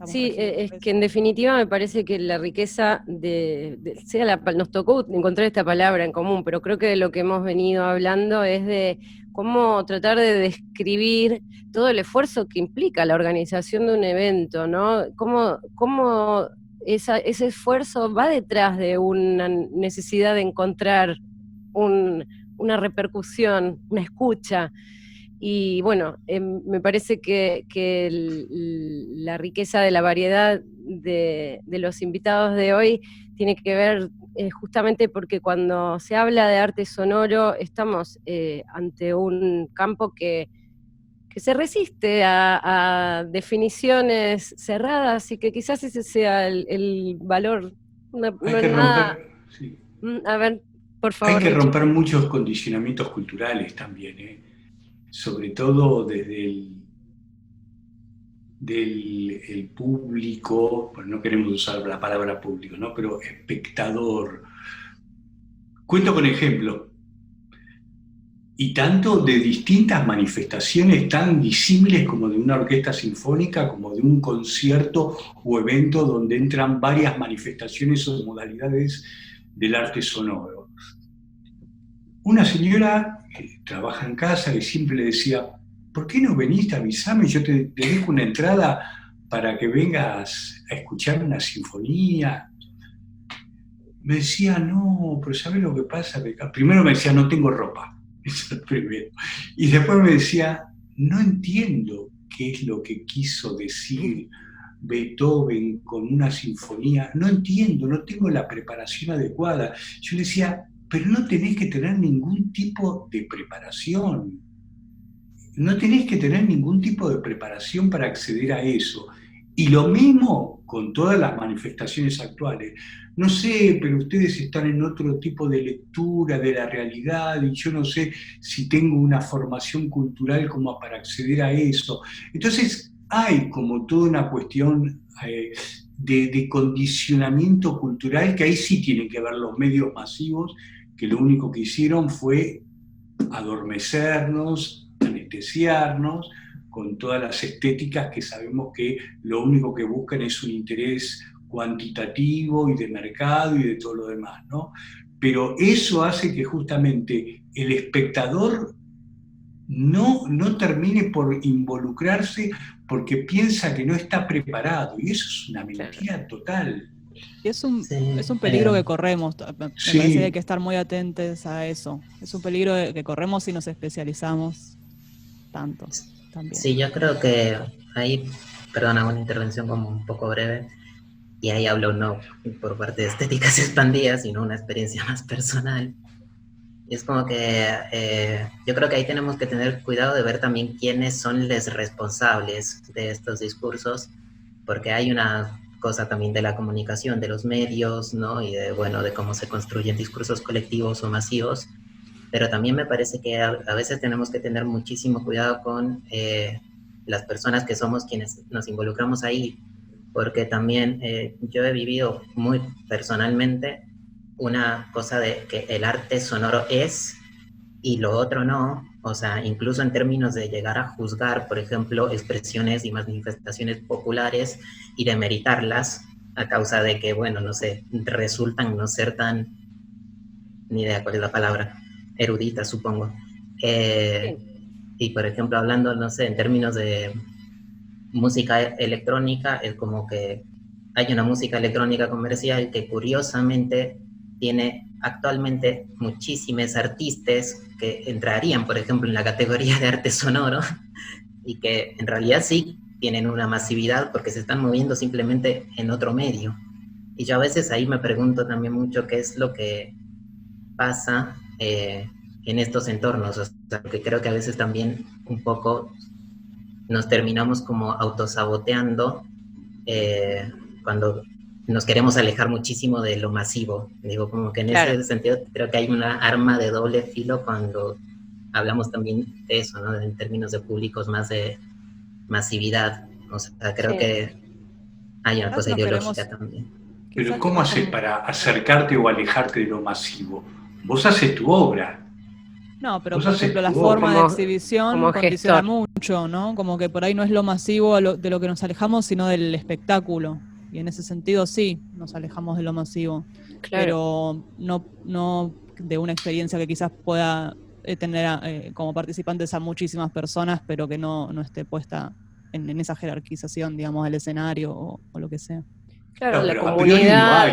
sí, es que en definitiva me parece que la riqueza nos tocó encontrar esta palabra en común, pero creo que de lo que hemos venido hablando es de cómo tratar de describir todo el esfuerzo que implica la organización de un evento, ¿no? Cómo ese esfuerzo va detrás de una necesidad de encontrar una repercusión, una escucha. Y bueno, me parece que la riqueza de la variedad de los invitados de hoy tiene que ver justamente porque cuando se habla de arte sonoro estamos ante un campo que se resiste a definiciones cerradas y que quizás ese sea el valor. Hay que romper, sí. A ver, por favor. Hay que romper muchos condicionamientos culturales también, sobre todo desde el público, pues no queremos usar la palabra público, ¿no? Pero espectador. Cuento con ejemplo. Y tanto de distintas manifestaciones tan disímiles como de una orquesta sinfónica, como de un concierto o evento donde entran varias manifestaciones o modalidades del arte sonoro. Una señora que trabaja en casa que siempre le decía, ¿por qué no veniste? Avísame, yo te dejo una entrada para que vengas a escuchar una sinfonía. Me decía, no, pero ¿sabes lo que pasa? Primero me decía, no tengo ropa. Eso es primero. Y después me decía, no entiendo qué es lo que quiso decir Beethoven con una sinfonía. No entiendo, no tengo la preparación adecuada. Yo le decía, pero no tenés que tener ningún tipo de preparación. No tenés que tener ningún tipo de preparación para acceder a eso. Y lo mismo con todas las manifestaciones actuales. No sé, pero ustedes están en otro tipo de lectura de la realidad y yo no sé si tengo una formación cultural como para acceder a eso. Entonces hay como toda una cuestión de condicionamiento cultural que ahí sí tienen que ver los medios masivos, que lo único que hicieron fue adormecernos, anestesiarnos, con todas las estéticas que sabemos que lo único que buscan es un interés cuantitativo y de mercado y de todo lo demás, ¿no? Pero eso hace que justamente el espectador no termine por involucrarse porque piensa que no está preparado, y eso es una mentira total. Y es un peligro que corremos, me parece que hay que estar muy atentos a eso. Es un peligro que corremos si nos especializamos tanto. También. Sí, yo creo que ahí, perdón, hago una intervención como un poco breve, y ahí hablo no por parte de estéticas expandidas, sino una experiencia más personal. Y es como que yo creo que ahí tenemos que tener cuidado de ver también quiénes son los responsables de estos discursos, porque hay una cosa también de la comunicación, de los medios, ¿no? Y de cómo se construyen discursos colectivos o masivos. Pero también me parece que a veces tenemos que tener muchísimo cuidado con las personas que somos quienes nos involucramos ahí, porque también yo he vivido muy personalmente una cosa de que el arte sonoro es y lo otro no, o sea, incluso en términos de llegar a juzgar, por ejemplo, expresiones y manifestaciones populares y demeritarlas a causa de que, no sé, resultan no ser tan, ni idea cuál es la palabra, erudita, supongo. Y por ejemplo, hablando, no sé, en términos de música electrónica, es como que hay una música electrónica comercial que curiosamente tiene actualmente muchísimos artistas que entrarían, por ejemplo, en la categoría de arte sonoro y que en realidad sí tienen una masividad porque se están moviendo simplemente en otro medio. Y yo a veces ahí me pregunto también mucho qué es lo que pasa en estos entornos, o sea, porque creo que a veces también un poco nos terminamos como autosaboteando cuando nos queremos alejar muchísimo de lo masivo. Digo, como que en ese sentido creo que hay una arma de doble filo cuando hablamos también de eso, ¿no? En términos de públicos más de masividad. O sea, creo que hay una cosa ideológica también. Pero ¿cómo haces para acercarte o alejarte de lo masivo? Vos haces tu obra. No, pero por ejemplo la forma de exhibición condiciona mucho, ¿no? Como que por ahí no es lo masivo de lo que nos alejamos, sino del espectáculo. Y en ese sentido sí, nos alejamos de lo masivo. Claro. Pero no de una experiencia que quizás pueda tener como participantes a muchísimas personas, pero que no esté puesta en esa jerarquización, digamos, del escenario o lo que sea. Claro, la comunidad...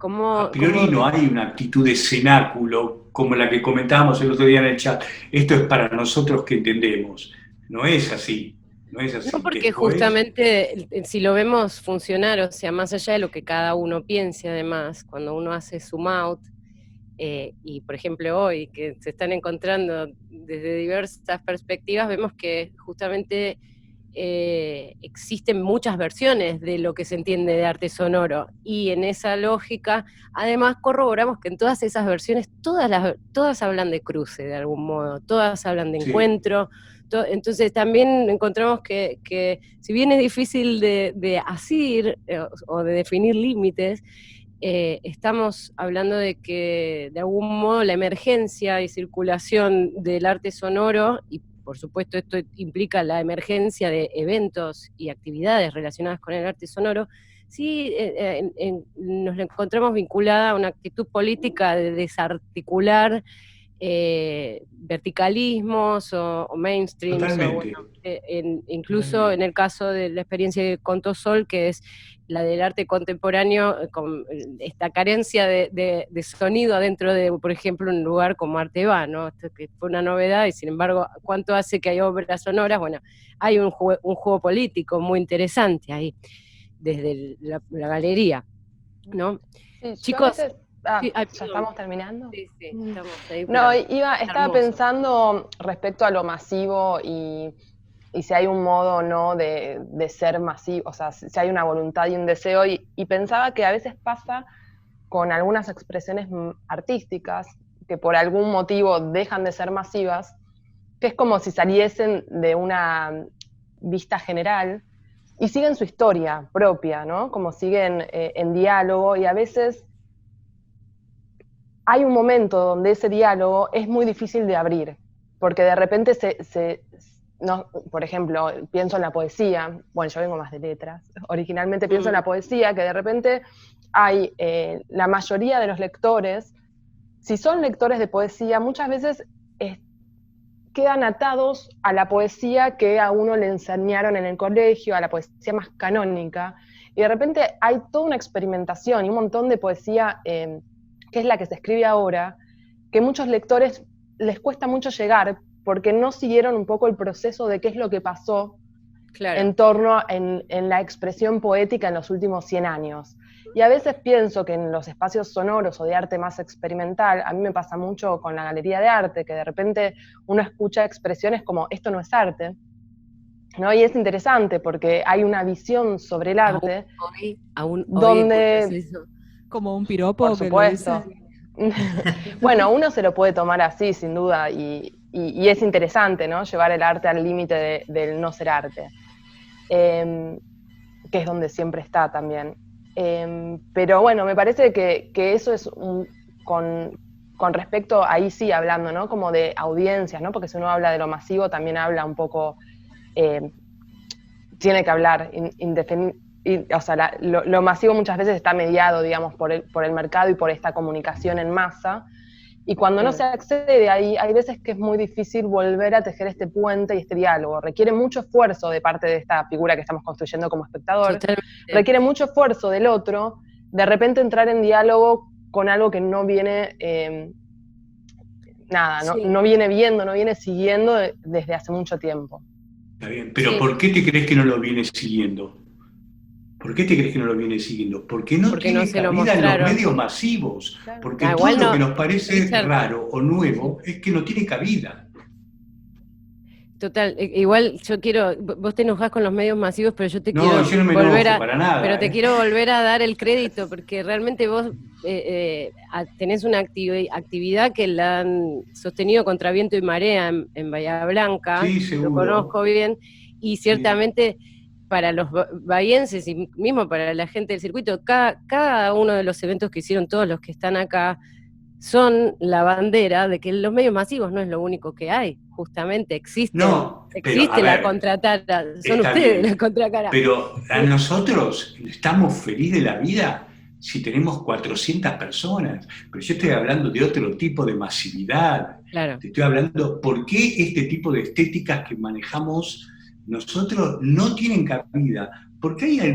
A priori no hay una actitud de cenáculo como la que comentábamos el otro día en el chat. Esto es para nosotros que entendemos. No es así. No es así. No, porque justamente si lo vemos funcionar, o sea, más allá de lo que cada uno piense, además, cuando uno hace zoom out, y por ejemplo hoy, que se están encontrando desde diversas perspectivas, vemos que justamente existen muchas versiones de lo que se entiende de arte sonoro, y en esa lógica además corroboramos que en todas esas versiones todas hablan de cruce de algún modo, todas hablan de encuentro. Entonces también encontramos que si bien es difícil de asir o de definir límites, estamos hablando de que de algún modo la emergencia y circulación del arte sonoro, y por supuesto esto implica la emergencia de eventos y actividades relacionadas con el arte sonoro, sí nos la encontramos vinculada a una actitud política de desarticular verticalismos o mainstreams, o, bueno, incluso en el caso de la experiencia que contó Sol, que es la del arte contemporáneo, con esta carencia de sonido dentro de, por ejemplo, un lugar como Arteba, ¿no? Esto que fue una novedad, y sin embargo, ¿cuánto hace que hay obras sonoras? Bueno, hay un juego político muy interesante ahí, desde la galería, ¿no? Sí, chicos... ¿Ya estamos terminando? Sí, estamos ahí. No, estaba pensando respecto a lo masivo y si hay un modo o no de ser masivo, o sea, si hay una voluntad y un deseo, y pensaba que a veces pasa con algunas expresiones artísticas que por algún motivo dejan de ser masivas, que es como si saliesen de una vista general y siguen su historia propia, ¿no? Como siguen en diálogo, y a veces hay un momento donde ese diálogo es muy difícil de abrir, porque de repente por ejemplo, pienso en la poesía, bueno, yo vengo más de letras, originalmente pienso en la poesía, que de repente hay la mayoría de los lectores, si son lectores de poesía, muchas veces quedan atados a la poesía que a uno le enseñaron en el colegio, a la poesía más canónica, y de repente hay toda una experimentación y un montón de poesía que es la que se escribe ahora, que muchos lectores les cuesta mucho llegar, porque no siguieron un poco el proceso de qué es lo que pasó en torno en la expresión poética en los últimos 100 años. Y a veces pienso que en los espacios sonoros o de arte más experimental, a mí me pasa mucho con la galería de arte, que de repente uno escucha expresiones como esto no es arte, ¿no? Y es interesante porque hay una visión sobre el arte donde... Como un piropo. Por supuesto. Bueno, uno se lo puede tomar así, sin duda, y es interesante, ¿no? Llevar el arte al límite del no ser arte, que es donde siempre está también. Pero bueno, me parece que eso es con respecto, ahí sí hablando, ¿no? Como de audiencias, ¿no? Porque si uno habla de lo masivo, también habla un poco, tiene que hablar o sea, lo masivo muchas veces está mediado, digamos, por el mercado y por esta comunicación en masa, Y cuando no se accede ahí, hay veces que es muy difícil volver a tejer este puente y este diálogo. Requiere mucho esfuerzo de parte de esta figura que estamos construyendo como espectador. Totalmente. Requiere mucho esfuerzo del otro, de repente entrar en diálogo con algo que no viene, no viene viendo, no viene siguiendo desde hace mucho tiempo. Está bien, pero ¿por qué te crees que no lo viene siguiendo? ¿Por qué te crees que no lo viene siguiendo? Porque no tiene cabida en los medios masivos. Claro. Porque todo lo que nos parece raro o nuevo es que no tiene cabida. Total, igual yo quiero, vos te enojás con los medios masivos, pero yo te quiero yo no me volver enojo para nada. Pero te quiero volver a dar el crédito, porque realmente vos tenés una actividad que la han sostenido contra viento y marea en Bahía Blanca, sí, seguro. Lo conozco bien, y ciertamente para los bahienses y mismo para la gente del circuito, cada uno de los eventos que hicieron todos los que están acá, son la bandera de que los medios masivos no es lo único que hay, justamente existe la contratara, son ustedes la contracara. Pero a nosotros estamos felices de la vida si tenemos 400 personas, pero yo estoy hablando de otro tipo de masividad, claro. Te estoy hablando, ¿por qué este tipo de estéticas que manejamos nosotros no tienen cabida? Porque hay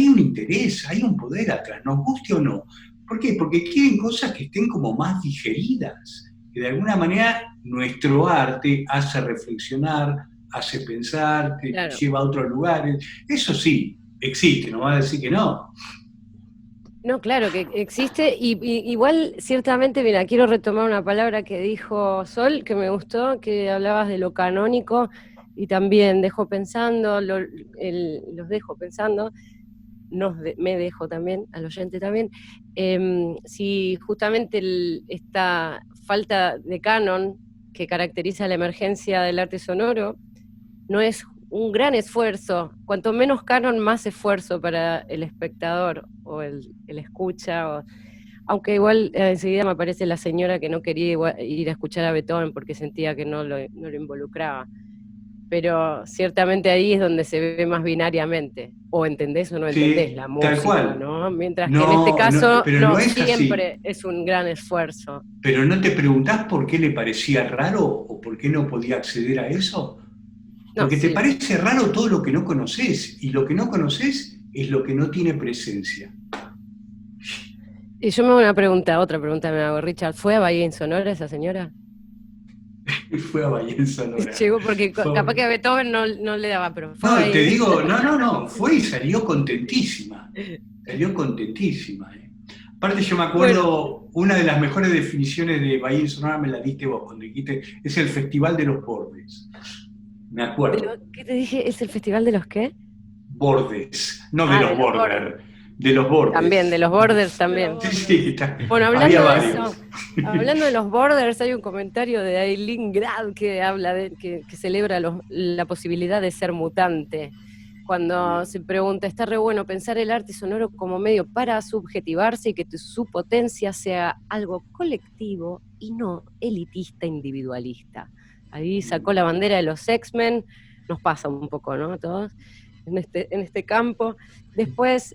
un interés, hay un poder atrás, nos guste o no. ¿Por qué? Porque quieren cosas que estén como más digeridas, que de alguna manera nuestro arte hace reflexionar, hace pensar, te lleva a otros lugares. Eso sí, existe, no va a decir que no. No, claro que existe, y igual ciertamente, mira, quiero retomar una palabra que dijo Sol, que me gustó, que hablabas de lo canónico, y también dejo pensando, los dejo pensando, me dejo también, al oyente también, si justamente esta falta de canon que caracteriza la emergencia del arte sonoro no es un gran esfuerzo, cuanto menos canon, más esfuerzo para el espectador o el escucha, aunque igual enseguida me aparece la señora que no quería ir a escuchar a Beethoven porque sentía que no lo involucraba. Pero ciertamente ahí es donde se ve más binariamente, o entendés o no entendés la música, tal cual. ¿no? Mientras que en este caso no siempre es un gran esfuerzo. ¿Pero no te preguntás por qué le parecía raro o por qué no podía acceder a eso? Porque te parece raro todo lo que no conoces, y lo que no conoces es lo que no tiene presencia. Y yo me hago otra pregunta me hago, Richard, ¿fue a Bahía en Sonora esa señora? Fue a Bahía en Sonora. Llegó porque capaz que a Beethoven no le daba, pero fue no, te digo, no, fue y salió contentísima. Aparte yo me acuerdo, una de las mejores definiciones de Bahía en Sonora me la diste vos, cuando dijiste, es el Festival de los Bordes. Me acuerdo. ¿Pero qué te dije? ¿Es el Festival de los qué? Bordes, no de los borders. De los borders. También, de los borders también. Sí, está. Bueno, hablando de eso, hablando de los borders, hay un comentario de Aileen Grad que habla que celebra la posibilidad de ser mutante. Cuando se pregunta, está re bueno pensar el arte sonoro como medio para subjetivarse y que su potencia sea algo colectivo y no elitista, individualista. Ahí sacó la bandera de los X-Men, nos pasa un poco, ¿no? Todos en este campo. Después,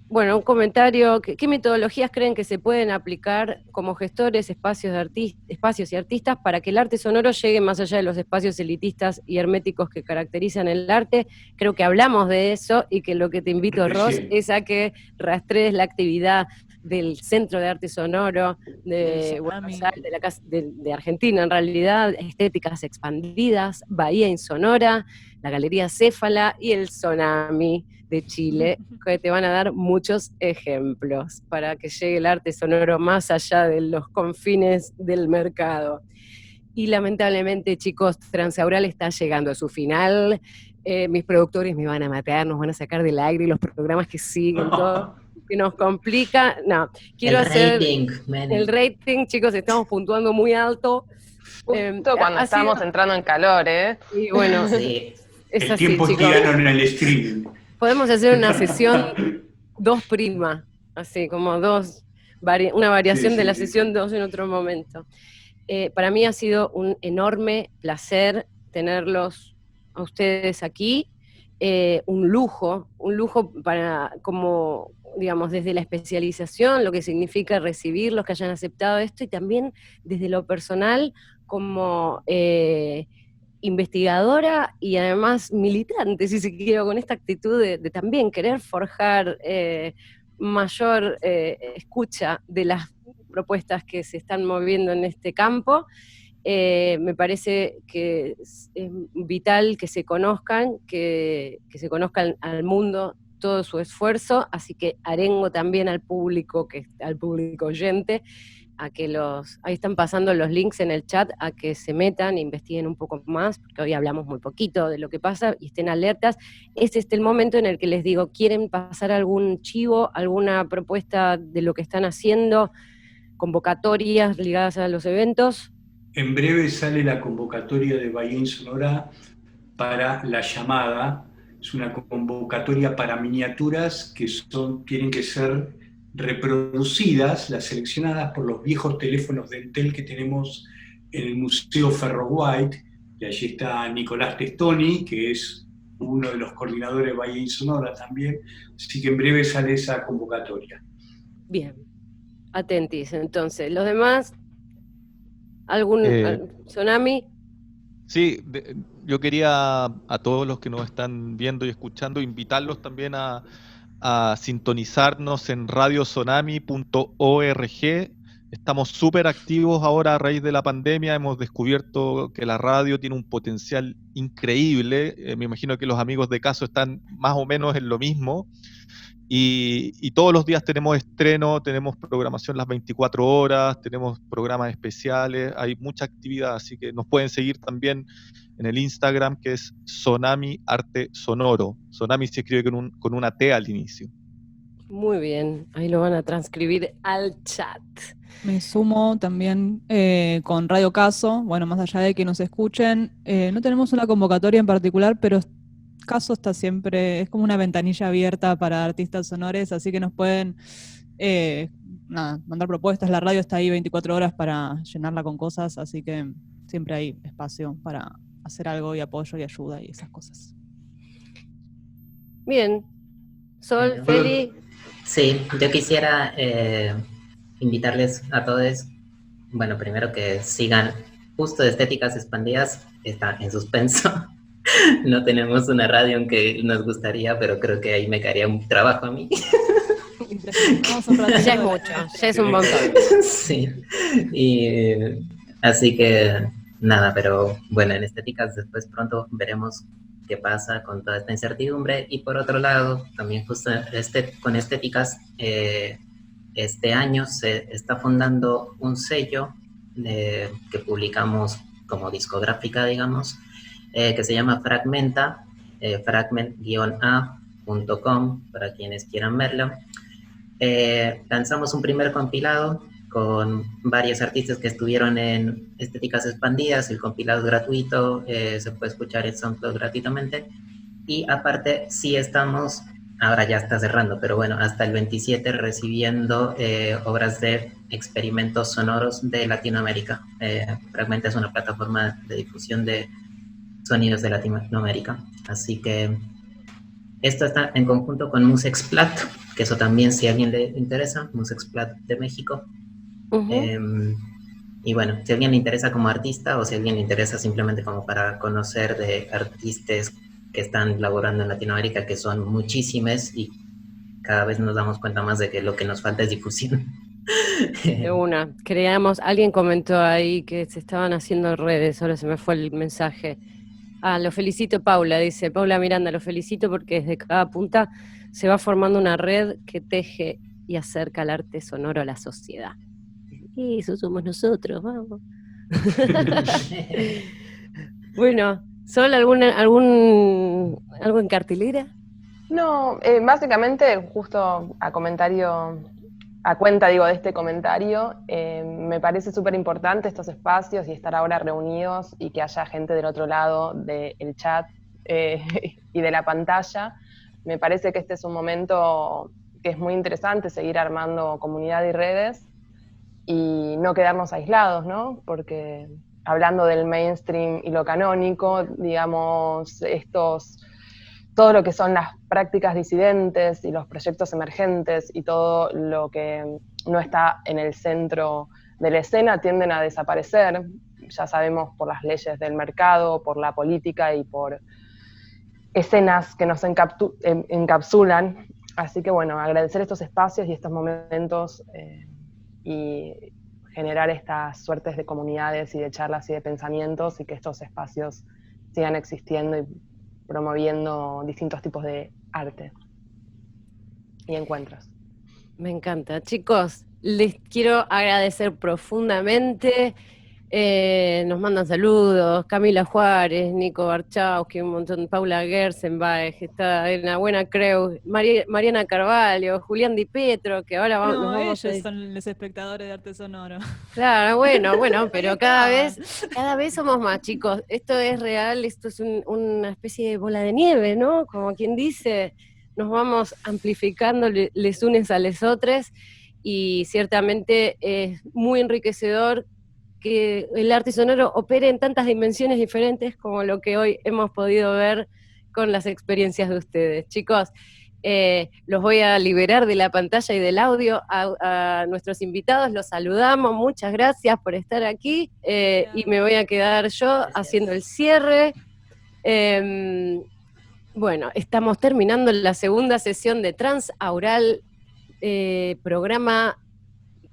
un comentario, ¿qué metodologías creen que se pueden aplicar como gestores, espacios y artistas para que el arte sonoro llegue más allá de los espacios elitistas y herméticos que caracterizan el arte? Creo que hablamos de eso y que lo que te invito, Ros, es a que rastrees la actividad del Centro de Arte Sonoro de Buenos Aires, de Argentina, en realidad, Estéticas Expandidas, Bahía Insonora, la Galería Céfala y el Sonami de Chile, que te van a dar muchos ejemplos para que llegue el arte sonoro más allá de los confines del mercado. Y lamentablemente, chicos, Transaural está llegando a su final. Mis productores me van a matar, nos van a sacar del aire, y los programas que siguen, todo que nos complica. No, quiero hacer el rating, chicos, estamos puntuando muy alto. Justo cuando estamos entrando en calor, ¿eh? Y bueno, sí. Es el así, tiempo chicos. tirano en el streaming. Podemos hacer una sesión 2', así como una variación de la sesión 2 en otro momento. Para mí ha sido un enorme placer tenerlos a ustedes aquí. un lujo para, como, digamos, desde la especialización, lo que significa recibir los que hayan aceptado esto, y también desde lo personal como investigadora y además militante, si se quiere, con esta actitud de también querer forjar mayor escucha de las propuestas que se están moviendo en este campo. Me parece que es vital que se conozcan, que se conozcan al mundo todo su esfuerzo, así que arengo también al público oyente, a que ahí están pasando los links en el chat, a que se metan, investiguen un poco más, porque hoy hablamos muy poquito de lo que pasa, y estén alertas. Es el momento en el que les digo, ¿quieren pasar algún chivo, alguna propuesta de lo que están haciendo, convocatorias ligadas a los eventos? En breve sale la convocatoria de Bahía en Sonora para La Llamada. Es una convocatoria para miniaturas que tienen que ser reproducidas, las seleccionadas por los viejos teléfonos de Entel que tenemos en el Museo Ferro White, y allí está Nicolás Testoni, que es uno de los coordinadores de Bahía en Sonora también, así que en breve sale esa convocatoria. Bien, atentis. Entonces, los demás, Tsunami. Sí, yo quería a todos los que nos están viendo y escuchando invitarlos también a sintonizarnos en radiosonami.org. Estamos súper activos ahora a raíz de la pandemia. Hemos descubierto que la radio tiene un potencial increíble. Me imagino que los amigos de Caso están más o menos en lo mismo. Y todos los días tenemos estreno, tenemos programación las 24 horas, tenemos programas especiales, hay mucha actividad, así que nos pueden seguir también en el Instagram, que es Sonami Arte Sonoro. Sonami se escribe con una T al inicio. Muy bien, ahí lo van a transcribir al chat. Me sumo también con Radio Caso. Bueno, más allá de que nos escuchen, no tenemos una convocatoria en particular, pero Caso está siempre, es como una ventanilla abierta para artistas sonores, así que nos pueden mandar propuestas. La radio está ahí 24 horas para llenarla con cosas, así que siempre hay espacio para hacer algo y apoyo y ayuda y esas cosas. Bien. Sol, Feli. Sí, yo quisiera invitarles a todos, bueno, primero que sigan justo de Estéticas Expandidas, está en suspenso. No tenemos una radio, aunque nos gustaría, pero creo que ahí me caería un trabajo a mí. Ya es mucho, ya es un montón. Sí, y así que nada, pero bueno, en Estéticas después pronto veremos qué pasa con toda esta incertidumbre. Y por otro lado, también justo con Estéticas, este año se está fundando un sello que publicamos como discográfica, digamos, que se llama Fragmenta, fragment-a.com, para quienes quieran verlo. Lanzamos un primer compilado con varios artistas que estuvieron en Estéticas Expandidas. El compilado es gratuito, se puede escuchar en SoundCloud gratuitamente. Y aparte, sí estamos, ahora ya está cerrando, pero bueno, hasta el 27 recibiendo obras de experimentos sonoros de Latinoamérica. Fragmenta es una plataforma de difusión de sonidos de Latinoamérica. Así que esto está en conjunto con Musexplat, que eso también, si a alguien le interesa, Musexplat de México. Uh-huh. Y bueno, si a alguien le interesa como artista o si a alguien le interesa simplemente como para conocer de artistas que están laborando en Latinoamérica, que son muchísimas y cada vez nos damos cuenta más de que lo que nos falta es difusión. De una, alguien comentó ahí que se estaban haciendo redes, ahora se me fue el mensaje. Lo felicito, Paula, dice Paula Miranda, lo felicito porque desde cada punta se va formando una red que teje y acerca el arte sonoro a la sociedad. Eso somos nosotros, vamos. Bueno, ¿Sol, algo en cartelera? No, básicamente, justo a cuenta de este comentario, me parece súper importante estos espacios y estar ahora reunidos y que haya gente del otro lado del chat y de la pantalla. Me parece que este es un momento que es muy interesante, seguir armando comunidad y redes y no quedarnos aislados, ¿no? Porque hablando del mainstream y lo canónico, digamos, estos todo lo que son las prácticas disidentes y los proyectos emergentes y todo lo que no está en el centro de la escena tienden a desaparecer. Ya sabemos por las leyes del mercado, por la política y por escenas que nos encapsulan. Así que bueno, agradecer estos espacios y estos momentos y generar estas suertes de comunidades y de charlas y de pensamientos y que estos espacios sigan existiendo y promoviendo distintos tipos de arte y encuentros. Me encanta. Chicos, les quiero agradecer profundamente. Nos mandan saludos, Camila Juárez, Nico Barchowski, un montón, Paula Gersenbach, está en la buena Creu, Mariana Carvalho, Julián Di Pietro, que ahora nos vamos ellos son los espectadores de arte sonoro. Claro, bueno, pero cada vez somos más, chicos. Esto es real, esto es una especie de bola de nieve, ¿no? Como quien dice, nos vamos amplificando les unes a les otros, y ciertamente es muy enriquecedor que el arte sonoro opere en tantas dimensiones diferentes como lo que hoy hemos podido ver con las experiencias de ustedes. Chicos, los voy a liberar de la pantalla y del audio a nuestros invitados, los saludamos, muchas gracias por estar aquí, y me voy a quedar yo haciendo el cierre. Bueno, estamos terminando la segunda sesión de Transaural, programa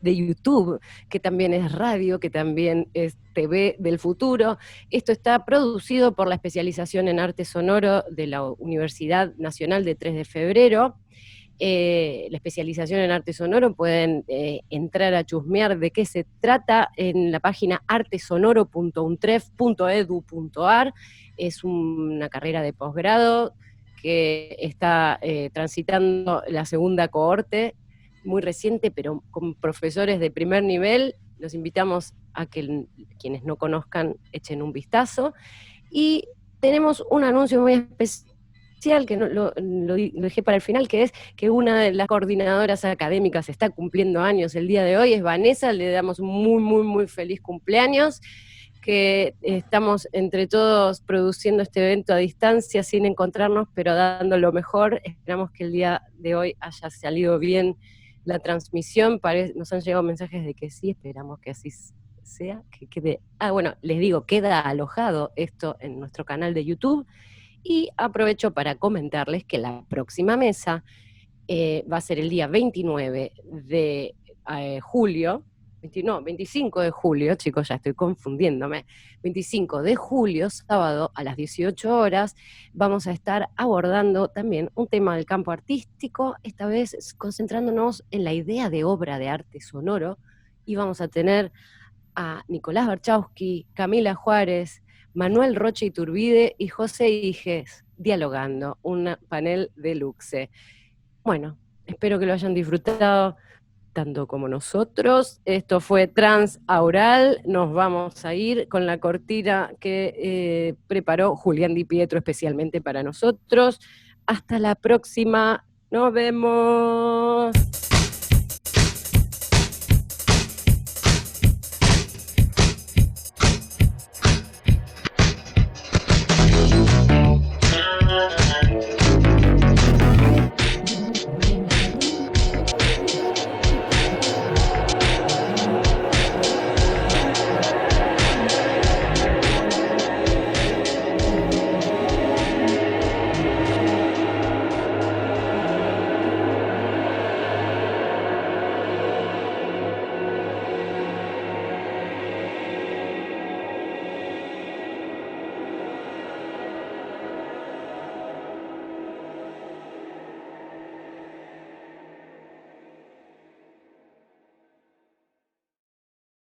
de YouTube, que también es radio, que también es TV del futuro. Esto está producido por la especialización en arte sonoro de la Universidad Nacional de 3 de Febrero. La especialización en arte sonoro, pueden entrar a chusmear de qué se trata en la página artesonoro.untref.edu.ar. Es una carrera de posgrado que está transitando la segunda cohorte, muy reciente, pero con profesores de primer nivel. Los invitamos a que quienes no conozcan echen un vistazo. Y tenemos un anuncio muy especial, que lo dejé para el final, que es que una de las coordinadoras académicas está cumpliendo años el día de hoy, es Vanessa. Le damos un muy, muy, muy feliz cumpleaños, que estamos entre todos produciendo este evento a distancia, sin encontrarnos, pero dando lo mejor. Esperamos que el día de hoy haya salido bien la transmisión. Nos han llegado mensajes de que sí, esperamos que así sea, que quede. Bueno, les digo, queda alojado esto en nuestro canal de YouTube, y aprovecho para comentarles que la próxima mesa va a ser el día 29 de julio, 25 de julio, chicos, ya estoy confundiéndome, 25 de julio, sábado a las 18 horas, vamos a estar abordando también un tema del campo artístico, esta vez concentrándonos en la idea de obra de arte sonoro, y vamos a tener a Nicolás Barchowski, Camila Juárez, Manuel Rocha Iturbide y José Iges dialogando, un panel deluxe. Bueno, espero que lo hayan disfrutado tanto como nosotros. Esto fue Transaural. Nos vamos a ir con la cortina que preparó Julián Di Pietro especialmente para nosotros. Hasta la próxima. Nos vemos.